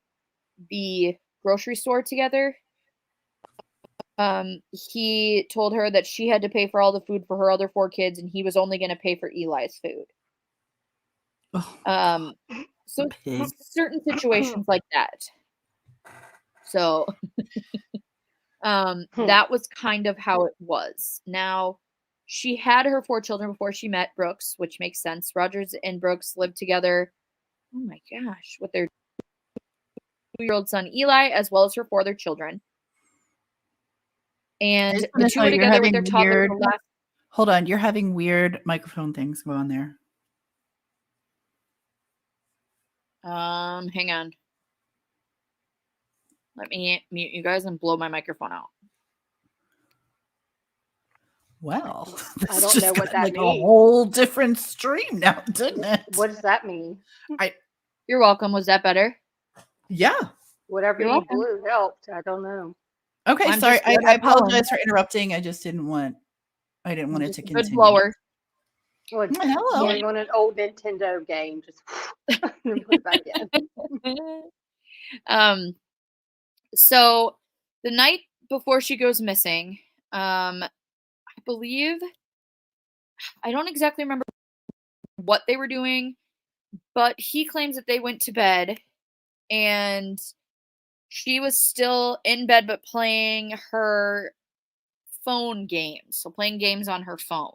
the grocery store together. He told her that she had to pay for all the food for her other 4 kids, and he was only going to pay for Eli's food. So certain situations like that. So that was kind of how it was. Now, she had her 4 children before she met Brooks, which makes sense. Rogers and Brooks lived together, oh my gosh, with their 2-year-old son Eli, as well as her 4 other children. And the 2 were together with their toddler. Hold on, you're having weird microphone things go on there. Hang on. Let me mute you guys and blow my microphone out. Well, I don't know what that like means. a whole different stream now, didn't it? What does that mean? You're welcome. Was that better? Yeah. Whatever you blew helped. I don't know. Okay, I'm sorry. just I apologize for interrupting. I just didn't want. I didn't want it to continue. Good blower. Well, hello. going on an old Nintendo game, just put it back in. So the night before she goes missing, I believe, I don't exactly remember what they were doing, but he claims that they went to bed and she was still in bed but playing her phone games. So playing games on her phone.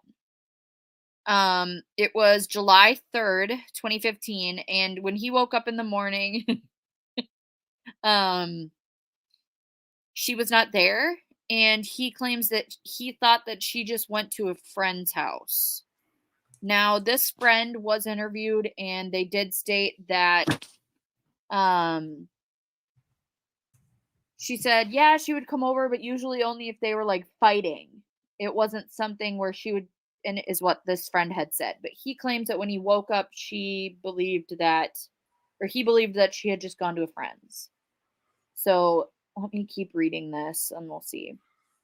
It was July 3rd, 2015, and when he woke up in the morning, she was not there, and he claims that he thought that she just went to a friend's house. Now, this friend was interviewed, and they did state that she said, yeah, she would come over, but usually only if they were like fighting. It wasn't something where she would, and it is what this friend had said. But he claims that when he woke up, he believed that she had just gone to a friend's. So let me keep reading this and we'll see.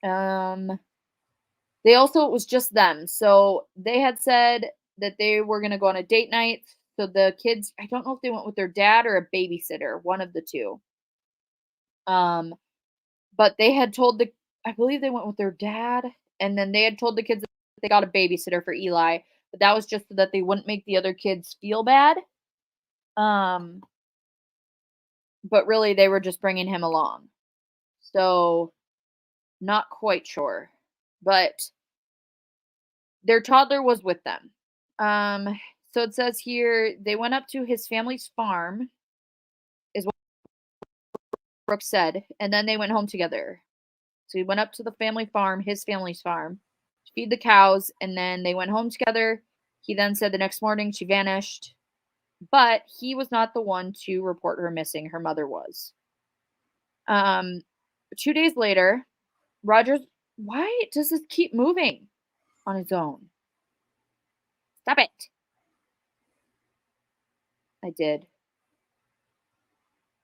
They also, it was just them. So they had said that they were going to go on a date night. So the kids, I don't know if they went with their dad or a babysitter, one of the two. But they had told I believe they went with their dad, and then they had told the kids that they got a babysitter for Eli, but that was just so that they wouldn't make the other kids feel bad. But really they were just bringing him along. So not quite sure, but their toddler was with them. So it says here they went up to his family's farm, is what Brooke said, and then they went home together. So he went up to the family farm, his family's farm, to feed the cows, and then they went home together. He then said the next morning she vanished, but he was not the one to report her missing. Her mother was. 2 days later, Rogers, why does this keep moving on its own? Stop it. I did.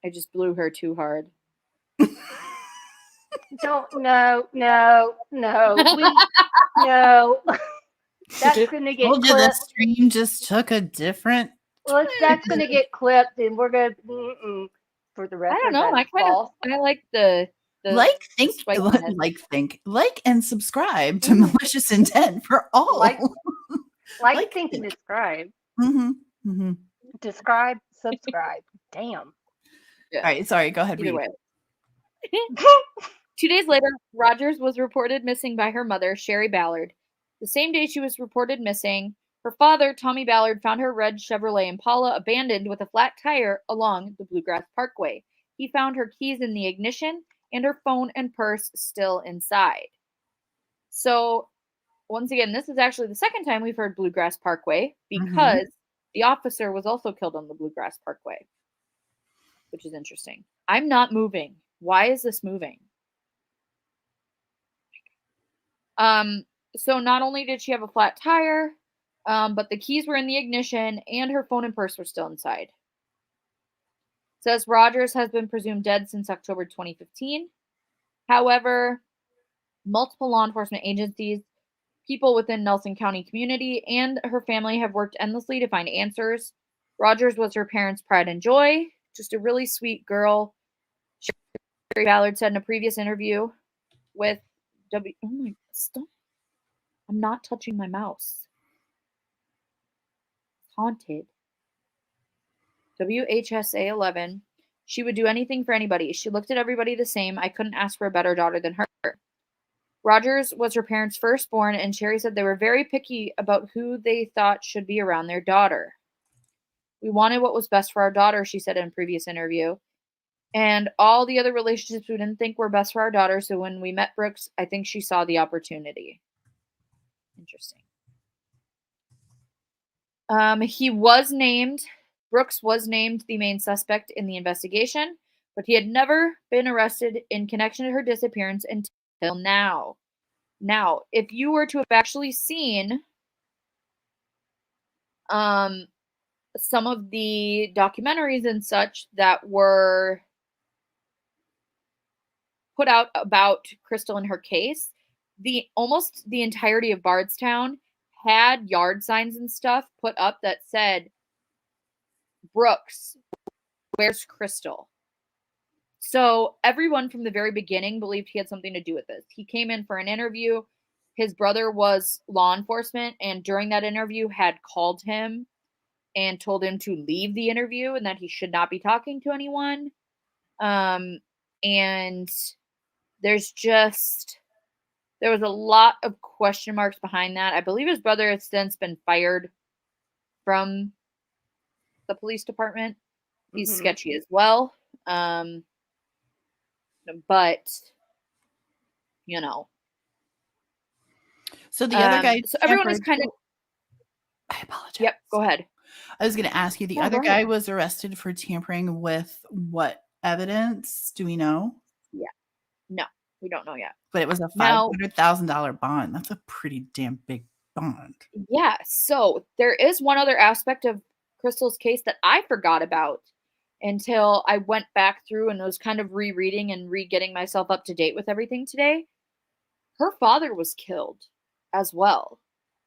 I just blew her too hard. Don't, no. No. That's going to get Told you the clipped. stream just took a different. Well, that's going to get clipped, and we're going to, for the I record, don't know. that's I like the like and subscribe to Malicious Intent for all. Like, think, and describe. Describe, subscribe. Damn. Yeah. All right, sorry. Go ahead. Either way. 2 days later, Rogers was reported missing by her mother, Sherry Ballard. The same day she was reported missing, her father, Tommy Ballard, found her red Chevrolet Impala abandoned with a flat tire along the Bluegrass Parkway. He found her keys in the ignition and her phone and purse still inside. So, once again, this is actually the second time we've heard Bluegrass Parkway because the officer was also killed on the Bluegrass Parkway, which is interesting. I'm not moving. Why is this moving? So not only did she have a flat tire, but the keys were in the ignition and her phone and purse were still inside. It says Rogers has been presumed dead since October 2015. However, multiple law enforcement agencies, people within Nelson County community, and her family have worked endlessly to find answers. Rogers was her parents' pride and joy, just a really sweet girl. Sherry Ballard said in a previous interview with stop. I'm not touching my mouse. Haunted. WHSA 11. She would do anything for anybody. She looked at everybody the same. I couldn't ask for a better daughter than her. Rogers was her parents' firstborn, and Sherry said they were very picky about who they thought should be around their daughter. We wanted what was best for our daughter, she said in a previous interview. And all the other relationships we didn't think were best for our daughter, so when we met Brooks, I think she saw the opportunity. Interesting. Brooks was named the main suspect in the investigation, but he had never been arrested in connection to her disappearance until now. Now, if you were to have actually seen some of the documentaries and such that were put out about Crystal and her case, almost the entirety of Bardstown had yard signs and stuff put up that said, Brooks, where's Crystal? So everyone from the very beginning believed he had something to do with this. He came in for an interview. His brother was law enforcement, and during that interview had called him and told him to leave the interview and that he should not be talking to anyone. And there was a lot of question marks behind that. I believe his brother has since been fired from the police department. He's sketchy as well. But, you know. So the other guy. So everyone is kind of. I apologize. Yep, go ahead. I was going to ask you, the other guy was arrested for tampering with what evidence? Do we know? Yeah. No, we don't know yet. But it was a $500,000 bond. That's a pretty damn big bond. Yeah. So there is one other aspect of Crystal's case that I forgot about until I went back through and was kind of rereading and getting myself up to date with everything today. Her father was killed as well.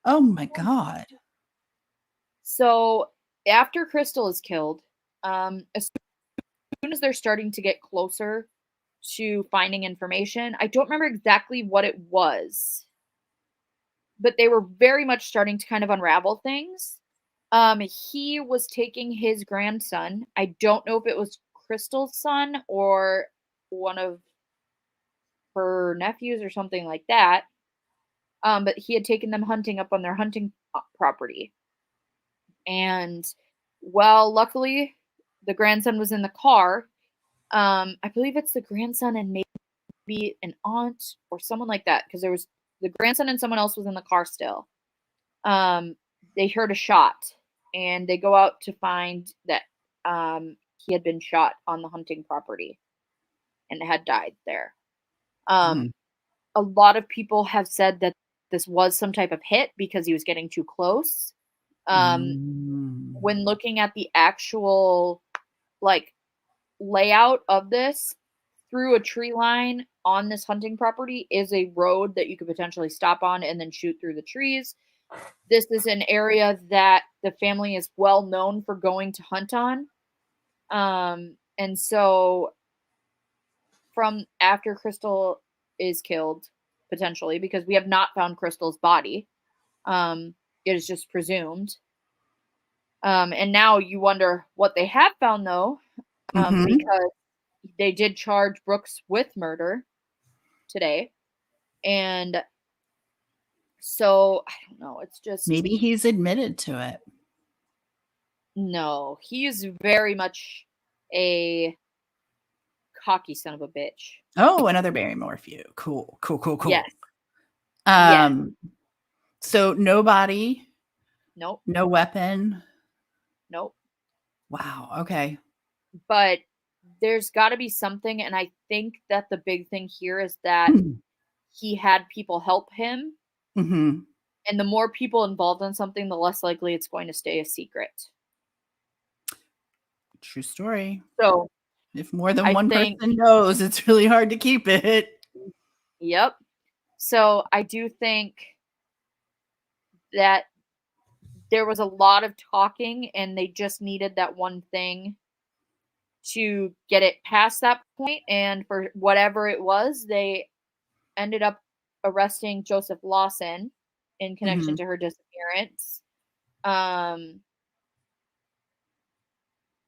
Oh my God. So after Crystal is killed, as soon as they're starting to get closer to finding information, I don't remember exactly what it was, but they were very much starting to kind of unravel things. He was taking his grandson. I don't know if it was Crystal's son or one of her nephews or something like that. But he had taken them hunting up on their hunting property. And, well, luckily, the grandson was in the car. I believe it's the grandson and maybe an aunt or someone like that, because there was the grandson and someone else was in the car still. They heard a shot, and they go out to find that he had been shot on the hunting property and had died there. A lot of people have said that this was some type of hit because he was getting too close. When looking at the actual layout of this, through a tree line on this hunting property is a road that you could potentially stop on and then shoot through the trees. This is an area that the family is well known for going to hunt on. And so from after Crystal is killed, potentially, because we have not found Crystal's body, it is just presumed. And now you wonder what they have found, though, because they did charge Brooks with murder today. And so, I don't know. It's just... Maybe he's admitted to it. No, he is very much a cocky son of a bitch. Oh, another Barrymore feud. Cool. Yes. So no body. Nope. No weapon. Nope. Wow. Okay. But there's got to be something, and I think that the big thing here is that he had people help him. Mm-hmm. And the more people involved in something, the less likely it's going to stay a secret. True story. So if more than one person knows, it's really hard to keep it. Yep. So I do think that there was a lot of talking, and they just needed that one thing to get it past that point. And for whatever it was, they ended up arresting Joseph Lawson in connection to her disappearance.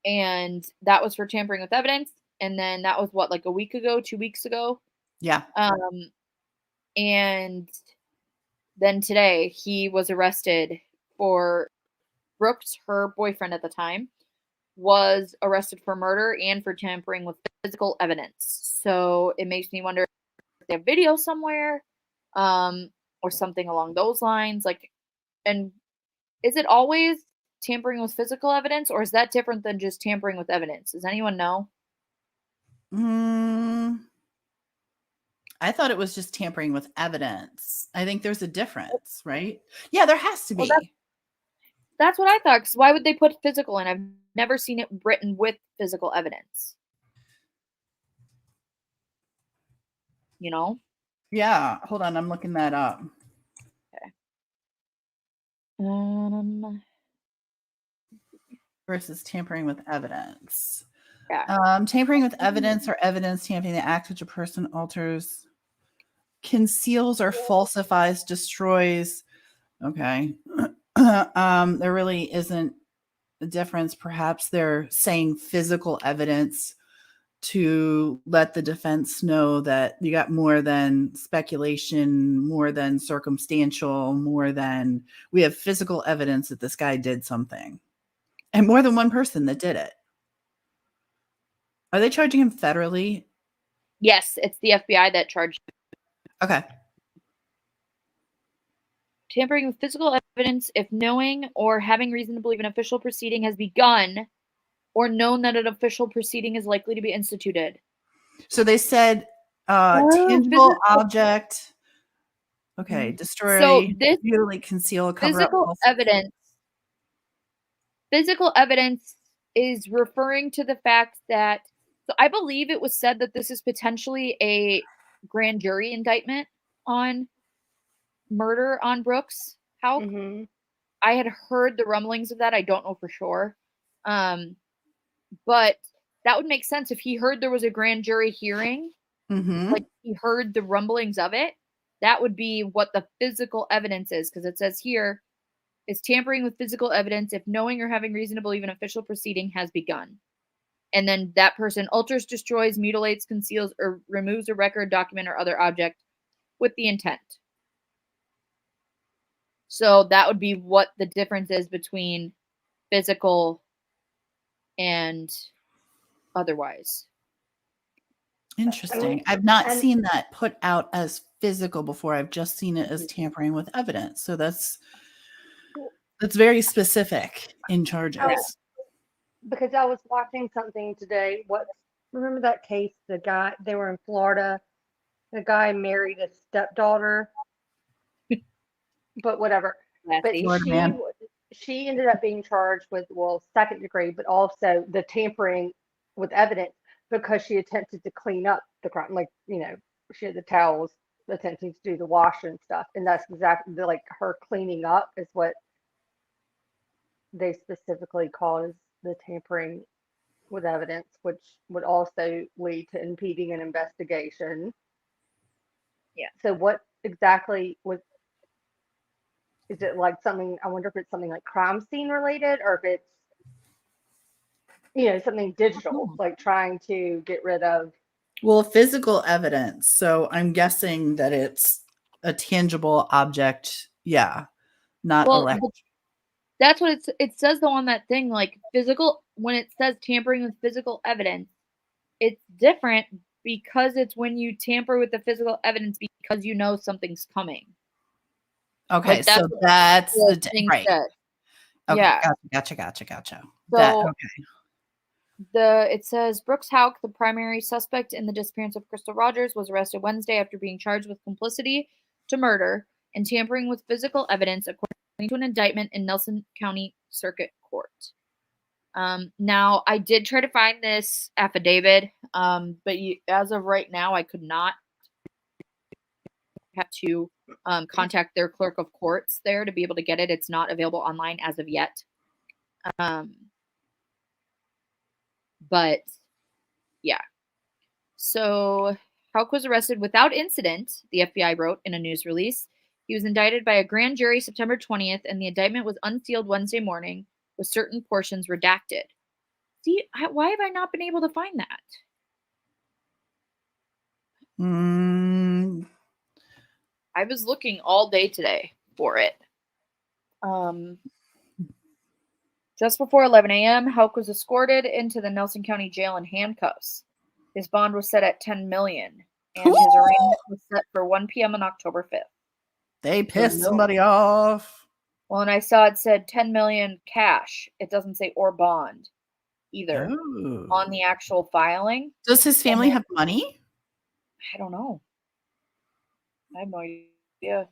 And that was for tampering with evidence. And then that was what, like a week ago, 2 weeks ago? Yeah. And then today he was arrested for Brooks, her boyfriend at the time, was arrested for murder and for tampering with physical evidence. So it makes me wonder if they have video somewhere, or something along those lines. Like, and is it always tampering with physical evidence, or is that different than just tampering with evidence? Does anyone know? I thought it was just tampering with evidence. I think there's a difference, right? Yeah, there has to be. Well, that's what I thought. Because why would they put physical in? I've never seen it written with physical evidence. You know? Yeah. Hold on. I'm looking that up. Okay. Versus tampering with evidence. Yeah. Tampering with evidence or evidence tampering, the act which a person alters, conceals or falsifies, destroys. Okay. There really isn't a difference. Perhaps they're saying physical evidence to let the defense know that you got more than speculation, more than circumstantial, more than we have physical evidence that this guy did something. And more than one person that did it. Are they charging him federally? Yes, it's the FBI that charged him. Okay. Tampering with physical evidence if knowing or having reason to believe an official proceeding has begun or known that an official proceeding is likely to be instituted. So they said tangible object. Okay. Destroy, so this, mutilate, conceal, cover physical up. Evidence. Physical evidence is referring to the fact that, so I believe it was said that this is potentially a grand jury indictment on murder on Brooks' house. I had heard the rumblings of that. I don't know for sure. But that would make sense if he heard there was a grand jury hearing, like he heard the rumblings of it. That would be what the physical evidence is, because it says here, is tampering with physical evidence if knowing or having reason to believe an official proceeding has begun. And then that person alters, destroys, mutilates, conceals, or removes a record, document, or other object with the intent. So that would be what the difference is between physical and otherwise. Interesting. I've not seen that put out as physical before. I've just seen it as tampering with evidence. So that's very specific in charges. Because I was watching something today. Remember that case? The guy, they were in Florida. The guy married a stepdaughter. But whatever. But she ended up being charged with, second degree, but also the tampering with evidence. because she attempted to clean up the crime, like, she had the towels attempting to do the wash and stuff, and that's exactly like her cleaning up is what they specifically call as the tampering with evidence, which would also lead to impeding an investigation. Yeah. So what exactly is it, like something, I wonder if it's something like crime scene related, or if it's something digital, like trying to get rid of. Well, physical evidence. So I'm guessing that it's a tangible object. Yeah. Not electric. That's what it says though on that thing, like physical, when it says tampering with physical evidence, it's different because it's when you tamper with the physical evidence because you know something's coming. Okay, like, so that's the thing right. said. Okay, Yeah. Gotcha. So it says Brooks Houck, the primary suspect in the disappearance of Crystal Rogers, was arrested Wednesday after being charged with complicity to murder and tampering with physical evidence, according to an indictment in Nelson County Circuit Court. Now, I did try to find this affidavit, but as of right now, I could not. Have to contact their clerk of courts there to be able to get it. It's not available online as of yet. But yeah. So Houck was arrested without incident, the FBI wrote in a news release. He was indicted by a grand jury September 20th, and the indictment was unsealed Wednesday morning with certain portions redacted. See, why have I not been able to find that? I was looking all day today for it. Just before 11 a.m., Houck was escorted into the Nelson County Jail in handcuffs. His bond was set at $10 million, and his arraignment was set for 1 p.m. on October 5th. They pissed somebody off. Well, and I saw it said $10 million cash. It doesn't say or bond either on the actual filing. Does his family have money? I don't know. I have no idea.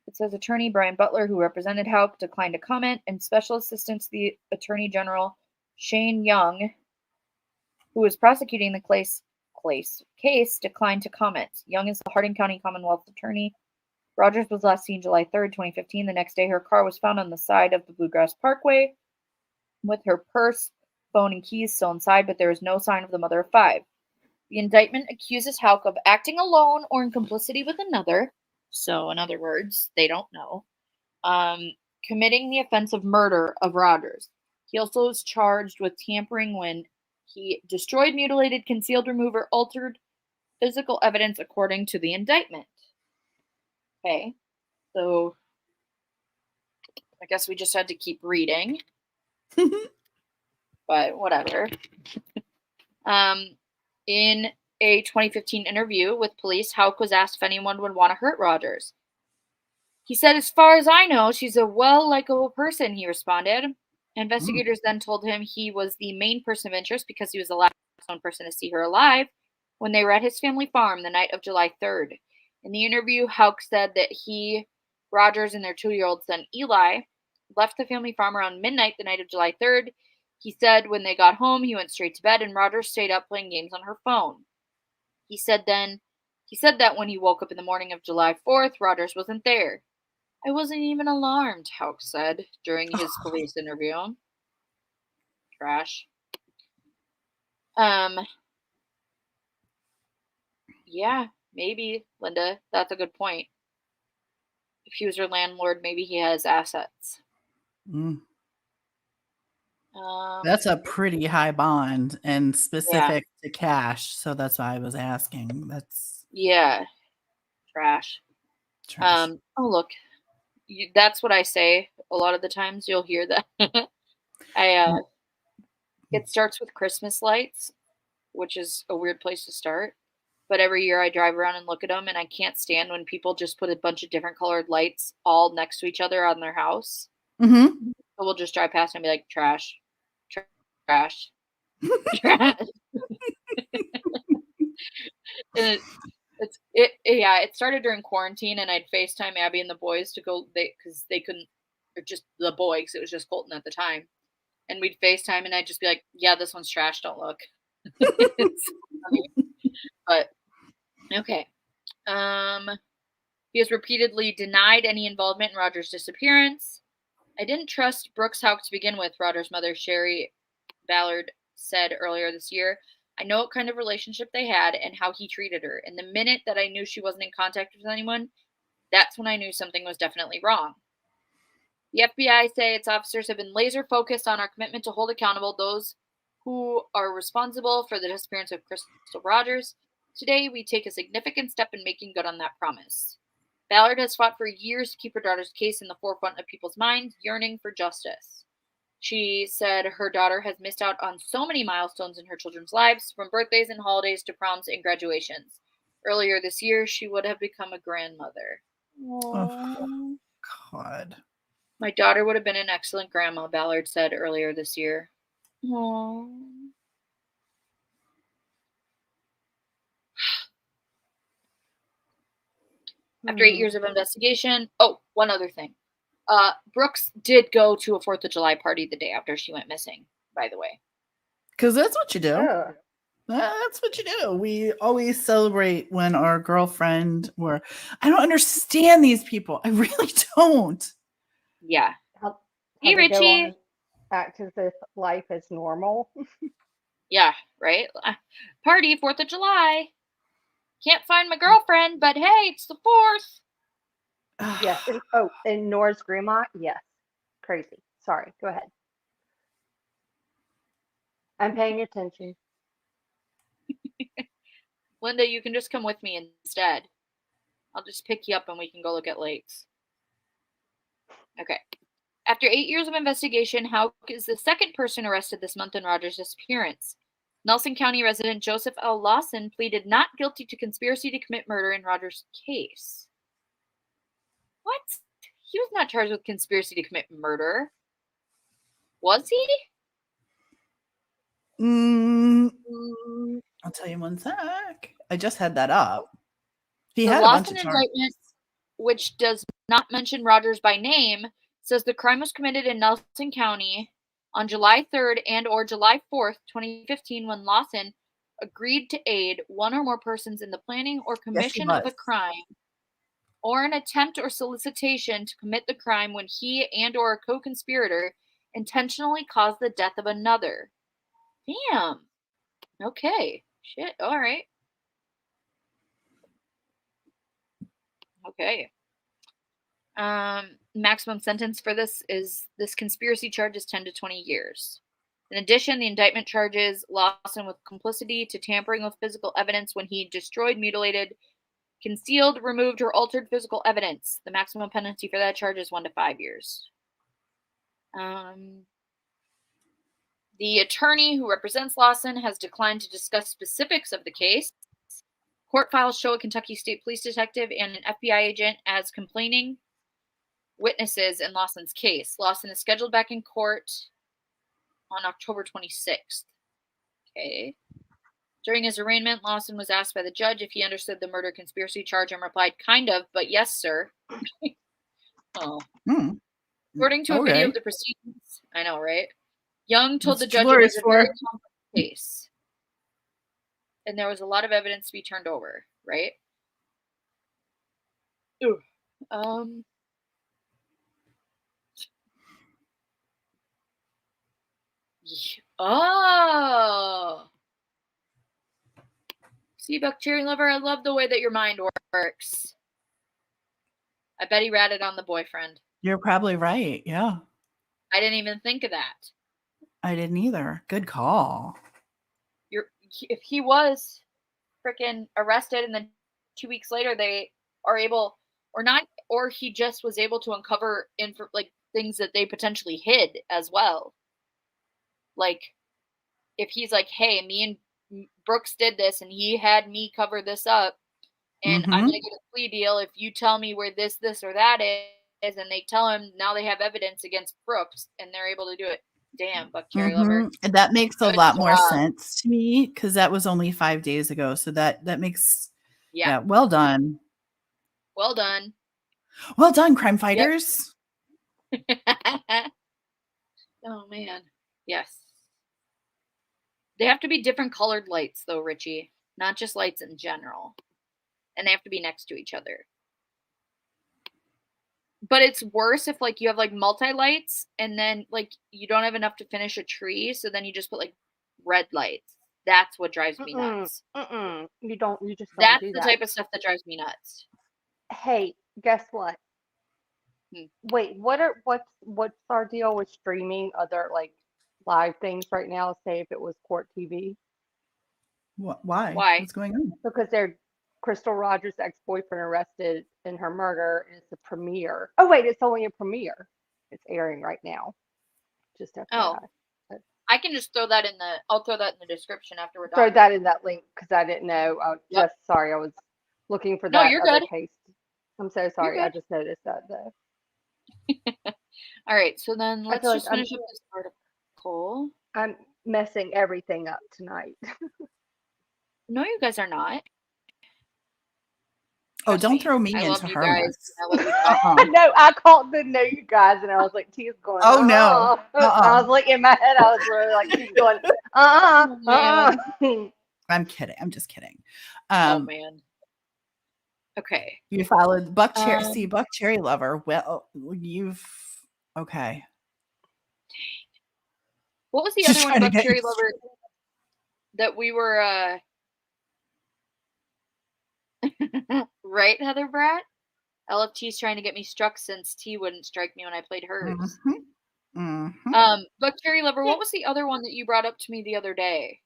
It says attorney Brian Butler, who represented Houck, declined to comment, and special assistant to the Attorney General Shane Young, who was prosecuting the case, declined to comment. Young is the Hardin County Commonwealth Attorney. Rogers was last seen July 3rd, 2015. The next day, her car was found on the side of the Bluegrass Parkway with her purse, phone, and keys still inside, but there is no sign of the mother of five. The indictment accuses Houck of acting alone or in complicity with another. So, in other words, they don't know. Committing the offense of murder of Rogers. He also was charged with tampering when he destroyed, mutilated, concealed, removed, or altered physical evidence according to the indictment. Okay, so I guess we just had to keep reading. But whatever. In a 2015 interview with police, Houck was asked if anyone would want to hurt Rogers. He said, "As far as I know, she's a well-likable person," he responded. Investigators then told him he was the main person of interest because he was the last known person to see her alive when they were at his family farm the night of July 3rd. In the interview, Houck said that he, Rogers, and their 2-year-old son Eli left the family farm around midnight the night of July 3rd. He said when they got home, he went straight to bed and Rogers stayed up playing games on her phone. He said that when he woke up in the morning of July 4th, Rogers wasn't there. "I wasn't even alarmed," Houck said during his police interview. Trash. Yeah, maybe, Linda. That's a good point. If he was her landlord, maybe he has assets. That's a pretty high bond and specific to cash, so that's why I was asking. Trash. Oh, look, that's what I say a lot of the times. You'll hear that. It starts with Christmas lights, which is a weird place to start. But every year I drive around and look at them, and I can't stand when people just put a bunch of different colored lights all next to each other on their house. So we'll just drive past and be like, trash. Trash. And it started during quarantine, and I'd FaceTime Abby and the boys to go because they couldn't, or just the boy, because it was just Colton at the time. and we'd FaceTime, and I'd just be like, yeah, this one's trash, don't look. It's funny. But, okay. He has repeatedly denied any involvement in Roger's disappearance. I didn't trust Brooks Houck to begin with, Roger's mother, Sherry Ballard, said earlier this year. I know what kind of relationship they had and how he treated her. And the minute that I knew she wasn't in contact with anyone, that's when I knew something was definitely wrong. The FBI say its officers have been laser focused on our commitment to hold accountable those who are responsible for the disappearance of Crystal Rogers. Today, we take a significant step in making good on that promise. Ballard has fought for years to keep her daughter's case in the forefront of people's minds, yearning for justice. She said her daughter has missed out on so many milestones in her children's lives, from birthdays and holidays to proms and graduations. Earlier this year, she would have become a grandmother. Oh, God. My daughter would have been an excellent grandma, Ballard said earlier this year. Aww. After 8 years of investigation, one other thing. Brooks did go to a 4th of July party the day after she went missing, by the way. Because that's what you do. Yeah. That's what you do. We always celebrate when our girlfriend or I don't understand these people. I really don't. Yeah. How Hey, they go Richie. on, act as if life is normal. Yeah, right? Party, 4th of July. Can't find my girlfriend, but hey, it's the 4th. Yeah. And Nora's grandma? Yes. Crazy. Sorry. Go ahead. I'm paying attention. Linda, you can just come with me instead. I'll just pick you up and we can go look at lakes. Okay. After 8 years of investigation, Houck is the second person arrested this month in Rogers' disappearance. Nelson County resident Joseph L. Lawson pleaded not guilty to conspiracy to commit murder in Rogers' case. What? He was not charged with conspiracy to commit murder. Was he? I'll tell you one sec. I just had that up. He The had a bunch Lawson of charges. indictment, which does not mention Rogers by name, says the crime was committed in Nelson County on July 3rd and or July 4th, 2015, when Lawson agreed to aid one or more persons in the planning or commission of a crime or an attempt or solicitation to commit the crime when he and or a co-conspirator intentionally caused the death of another. Damn. Okay. Shit. All right. Okay. Maximum sentence for this conspiracy charge is 10 to 20 years. In addition, the indictment charges Lawson with complicity to tampering with physical evidence when he destroyed, mutilated, concealed, removed, or altered physical evidence. The maximum penalty for that charge is 1 to 5 years. The attorney who represents Lawson has declined to discuss specifics of the case. Court files show a Kentucky State Police detective and an FBI agent as complaining witnesses in Lawson's case. Lawson is scheduled back in court on October 26th. Okay. During his arraignment, Lawson was asked by the judge if he understood the murder conspiracy charge and replied, kind of, but yes, sir. Oh. According to a video of the proceedings, I know, right? Young told the judge it was a very complex case. And there was a lot of evidence to be turned over, right? Ooh. Oh. See, Buck Cherry Lover, I love the way that your mind works. I bet he ratted on the boyfriend. You're probably right. Yeah. I didn't even think of that. I didn't either. Good call. If he was freaking arrested and then 2 weeks later they are able, or not, or he just was able to uncover things that they potentially hid as well. Like, if he's like, hey, me and Brooks did this and he had me cover this up and I'm going to get a plea deal if you tell me where this, or that is, and they tell him now they have evidence against Brooks and they're able to do it. Damn, Buck Cherry Lover. And that makes a lot more sense to me because that was only 5 days ago. So that makes, yeah, well done. Well done. Well done, crime fighters. Yep. Oh, man. Yes. They have to be different colored lights, though, Richie. Not just lights in general. And they have to be next to each other. But it's worse if, like, you have, like, multi-lights, and then, like, you don't have enough to finish a tree, so then you just put, like, red lights. That's what drives me nuts. You just don't That's do the that. type of stuff that drives me nuts. Hey, guess what? Wait, what's our deal with streaming other, like, live things right now? Say if it was court TV. Why? What's going on? Because they're Crystal Rogers' ex-boyfriend arrested in her murder, and it's a premiere. Oh wait, it's only a premiere. It's airing right now. Just FYI. I can just throw that in the. I'll throw that in the description after we're done. Throw that in that link because I didn't know. Sorry, I was looking for that No, you're other good. case. I'm so sorry. I just noticed that though. All right, so then let's just finish up this article. I'm messing everything up tonight. No, you guys are not. Oh, don't throw me into her mess. No, I called the "no, you guys," and I was like, "Tia's going." Oh no! I was like in my head, I was really like, "She's going." I'm kidding. I'm just kidding. Oh man. Okay. You followed Buck Cherry. See, Buck Cherry Lover. Well, you've okay. What was the other one, Buck Cherry Lover, that we were right, Heather Bratt? LFT's trying to get me struck since T wouldn't strike me when I played hers. Buck Cherry Lover, what was the other one that you brought up to me the other day?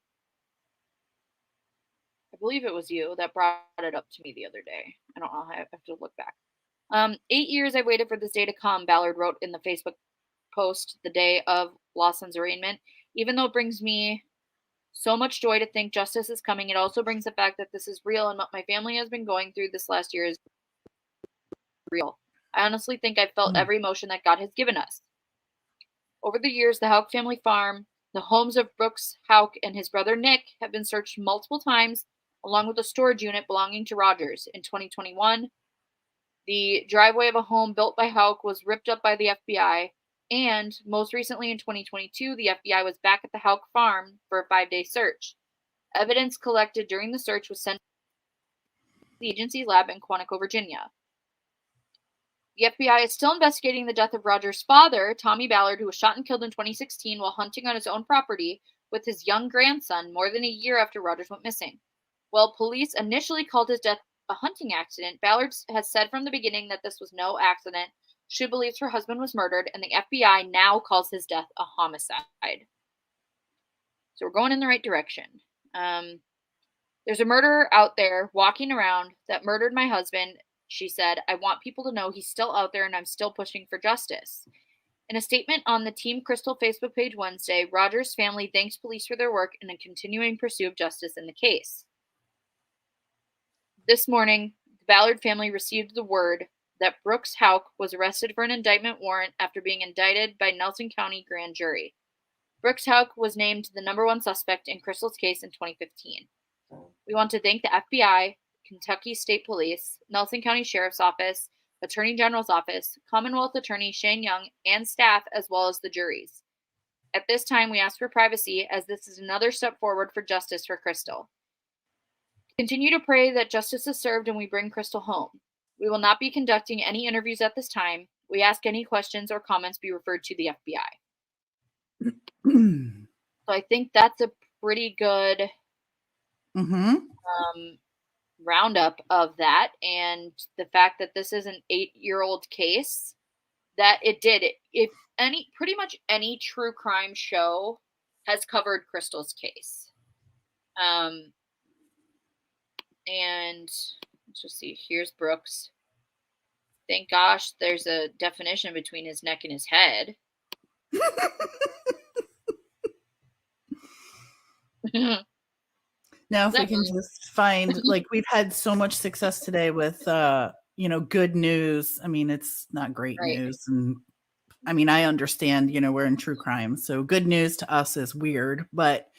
I believe it was you that brought it up to me the other day. I don't know. I have to look back. 8 years I waited for this day to come, Ballard wrote in the Facebook post the day of Lawson's arraignment. Even though it brings me so much joy to think justice is coming, it also brings the fact that this is real and what my family has been going through this last year is real. I honestly think I've felt every emotion that God has given us. Over the years, the Houck family farm, the homes of Brooks Houck and his brother Nick have been searched multiple times, along with a storage unit belonging to Rogers. In 2021, the driveway of a home built by Houck was ripped up by the FBI, and most recently in 2022, the FBI was back at the Houck farm for a 5-day search. Evidence collected during the search was sent to the agency's lab in Quantico, Virginia. The FBI is still investigating the death of Rogers' father, Tommy Ballard, who was shot and killed in 2016 while hunting on his own property with his young grandson more than a year after Rogers went missing. While police initially called his death a hunting accident, Ballard has said from the beginning that this was no accident. She believes her husband was murdered, and the FBI now calls his death a homicide. So we're going in the right direction. There's a murderer out there walking around that murdered my husband, she said. I want people to know he's still out there, and I'm still pushing for justice. In a statement on the Team Crystal Facebook page Wednesday, Rogers' family thanks police for their work in a continuing pursuit of justice in the case. This morning, the Ballard family received the word that Brooks Houck was arrested for an indictment warrant after being indicted by Nelson County grand jury. Brooks Houck was named the #1 suspect in Crystal's case in 2015. We want to thank the FBI, Kentucky State Police, Nelson County Sheriff's Office, Attorney General's Office, Commonwealth Attorney Shane Young, and staff, as well as the juries. At this time, we ask for privacy, as this is another step forward for justice for Crystal. Continue to pray that justice is served and we bring Crystal home. We will not be conducting any interviews at this time. We ask any questions or comments be referred to the FBI. So I think that's a pretty good roundup of that, and the fact that this is an 8-year-old case, that it did. If pretty much any true crime show has covered Crystal's case. And let's just see. Here's Brooks. Thank gosh there's a definition between his neck and his head. Now, if we can just find, like, we've had so much success today with, good news. I mean, it's not great news. And I mean, I understand, we're in true crime. So good news to us is weird. But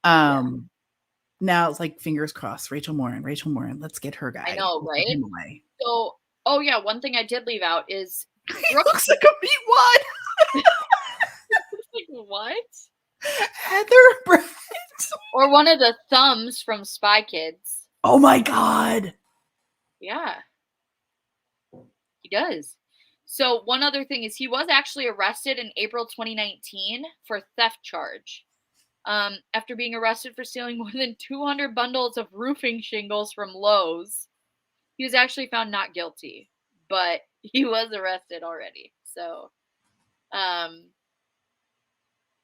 now it's like, fingers crossed, Rachel Morin, let's get her guy. I know, right? Him away. So, one thing I did leave out is Brooks looks like a meat wad. Like, what? Heather Brett. Or one of the thumbs from Spy Kids. Oh my God. Yeah. He does. So one other thing is he was actually arrested in April 2019 for theft charge. After being arrested for stealing more than 200 bundles of roofing shingles from Lowe's. He was actually found not guilty, but he was arrested already. So,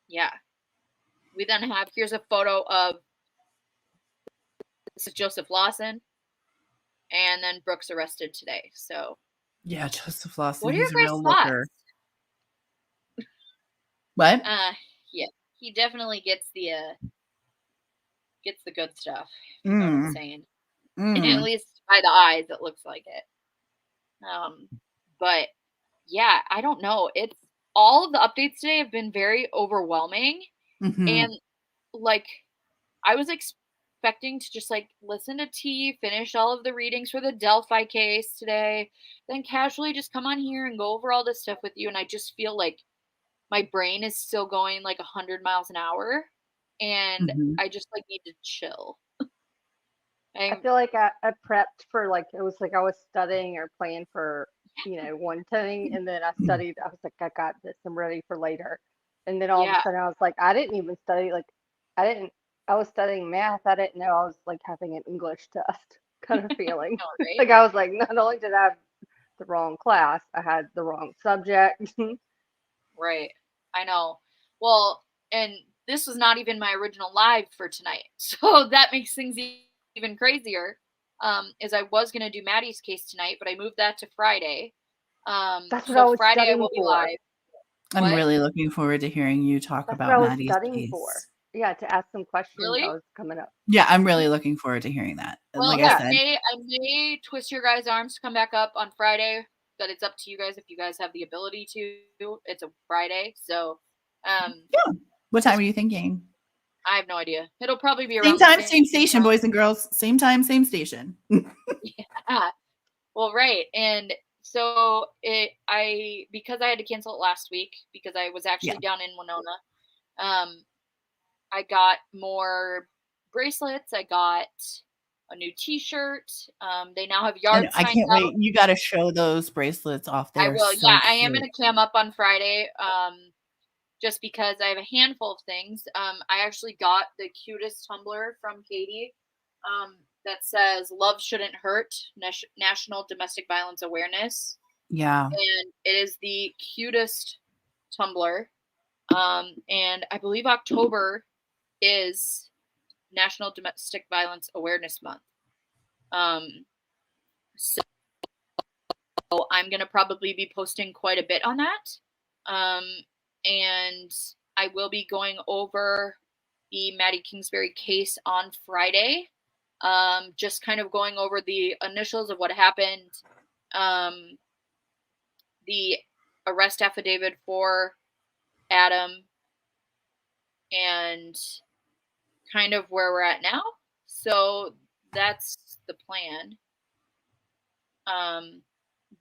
yeah. We then have, here's a photo of, this is Joseph Lawson, and then Brooks arrested today. So, yeah, Joseph Lawson. What are your He's a real guys' looker. What? Yeah, he definitely gets the good stuff. You know what I'm saying? At least by the eyes, it looks like it. But yeah, I don't know. It's all of the updates today have been very overwhelming, and like I was expecting to just like listen to T, finish all of the readings for the Delphi case today, then casually just come on here and go over all this stuff with you, and I just feel like my brain is still going like 100 miles an hour, and I just like need to chill. I feel like I prepped for like, it was like I was studying or playing for, one thing, and then I studied. I was like, I got this. I'm ready for later. And then all of a sudden I was like, I didn't even study. Like, I was studying math. I didn't know I was like having an English test kind of feeling. Right? Like I was like, not only did I have the wrong class, I had the wrong subject. Right. I know. Well, and this was not even my original live for tonight. So that makes things even crazier. Is I was going to do Maddie's case tonight, but I moved that to Friday. That's what so I was Friday I studying will be for. live. I'm really looking forward to hearing you talk That's about what I was Maddie's studying case. for. Yeah, to ask some questions. Really? I was coming up. Yeah, I'm really looking forward to hearing that. Well, like I I said, may twist your guys' arms to come back up on Friday, but it's up to you guys if you guys have the ability to. It's a Friday, so yeah. What time are you thinking? I have no idea. It'll probably be Same around time, same station, boys and girls. Same time, same station. Yeah. Well, right. And so because I had to cancel it last week because I was actually down in Winona, I got more bracelets. I got a new t-shirt. They now have yard signs. I can't wait. You got to show those bracelets off there. I will. So yeah, I am going to cam up on Friday. Just because I have a handful of things. I actually got the cutest tumbler from Katie that says "Love Shouldn't Hurt," National Domestic Violence Awareness. Yeah. And it is the cutest tumbler. And I believe October is National Domestic Violence Awareness Month. So I'm going to probably be posting quite a bit on that. And I will be going over the Maddie Kingsbury case on Friday. Just kind of going over the initials of what happened, the arrest affidavit for Adam, and kind of where we're at now. So that's the plan.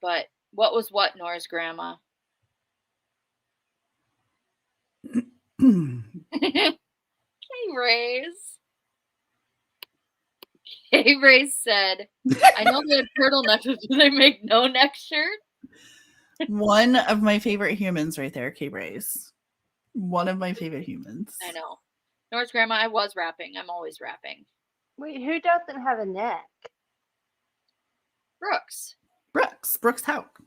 But what was what, Nora's grandma? K-Rays said, I know they have turtlenecks, but do they make no neck shirt? One of my favorite humans right there, K-Rays. One of my favorite humans. I know. Nora's grandma, I was rapping. I'm always rapping. Wait, who doesn't have a neck? Brooks. Brooks Hauk.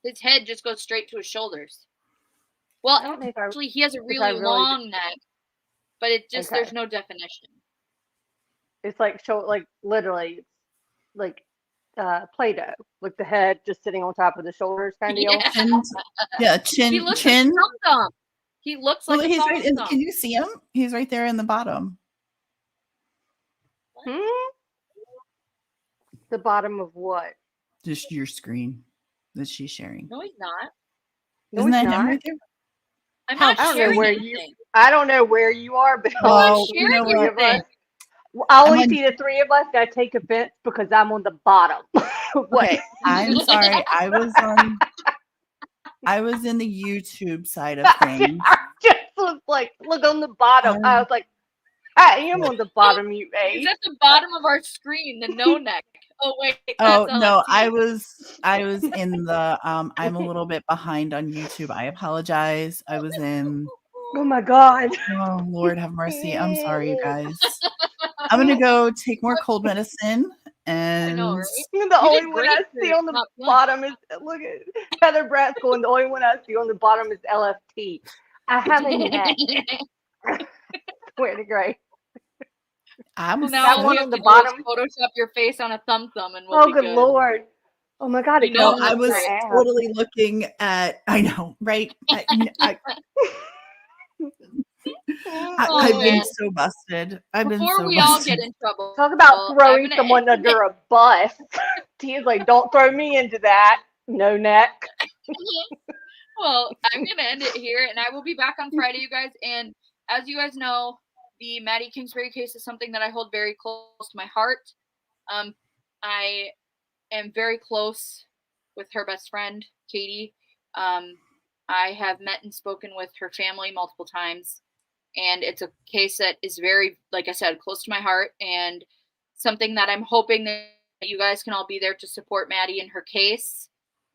His head just goes straight to his shoulders. Well, actually, he has a really long neck, but it just, there's no definition. It's like, literally, like Play-Doh. Like the head just sitting on top of the shoulders kind of deal. Chin. He looks like Tum-Tum. He looks like he's right. Can you see him? He's right there in the bottom. The bottom of what? Just your screen that she's sharing. No, he's not. Isn't that him right there? I'm not sharing anything. I don't know where you are, but you know what? I only see the three of us that take offense because I'm on the bottom. Okay, I'm sorry. I was in the YouTube side of things. I just was like, look on the bottom. I was like, I am on the bottom, you It's ace. at the bottom of our screen, the no neck. Oh wait, Oh that's no, LFT. I was in the I'm a little bit behind on YouTube. I apologize. I was in Oh my God. Oh Lord have mercy. I'm sorry, you guys. I'm gonna go take more cold medicine I know, and right? The You only did one great I for see on the not playing. bottom is, look at Heather Brat's going, the only one I see on the bottom is LFT. I have a neck. Swear to Grace. I'm Well, now That all one we on have the to do bottom. is Photoshop your face on a thumb and we'll Oh, be good good. Lord. Oh my God, You it's know No, coming I up was my ass. totally looking at I know, right? I've been man. so busted. I've been Before so we all busted. get in trouble, Talk about I'm throwing gonna someone end under a bus. Tia's like, don't throw me into that. No neck. Well, I'm gonna end it here, and I will be back on Friday, you guys. And as you guys know, the Maddie Kingsbury case is something that I hold very close to my heart. I am very close with her best friend, Katie. I have met and spoken with her family multiple times, and it's a case that is very, like I said, close to my heart, and something that I'm hoping that you guys can all be there to support Maddie in her case.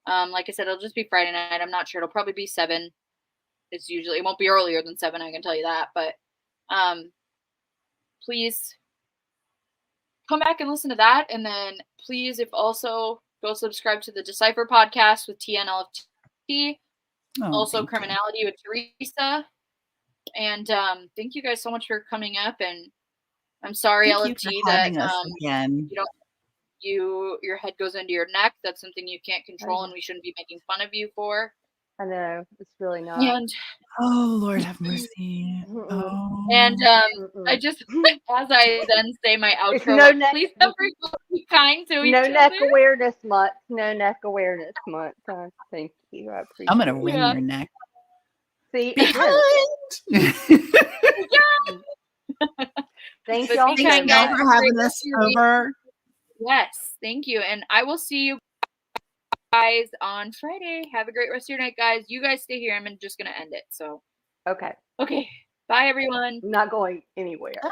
Like I said, it'll just be Friday night. I'm not sure. It'll probably be 7. It's usually, it won't be earlier than 7, I can tell you that. But please come back and listen to that. And then please, if also go subscribe to the Decipher podcast with TNLFT. Also Criminality with Teresa. And thank you guys so much for coming up. And I'm sorry, Thank you LFT, for that having us again. your head goes into your neck. That's something you can't control, and we shouldn't be making fun of you for. I know, it's really not. And oh Lord have mercy. Oh. And I just, as I then say my It's outro, no like, neck- please everyone be kind to each No neck other. awareness month. No neck awareness month. Thank you. I appreciate I'm gonna it. wring your neck. See, Be kind. Thank But y'all be so kind, much. guys. for having us over. Yes, thank you. And I will see you guys on Friday. Have a great rest of your night, guys. You guys stay here. I'm just going to end it. So, Okay. okay. Bye, everyone. I'm not going anywhere. Bye.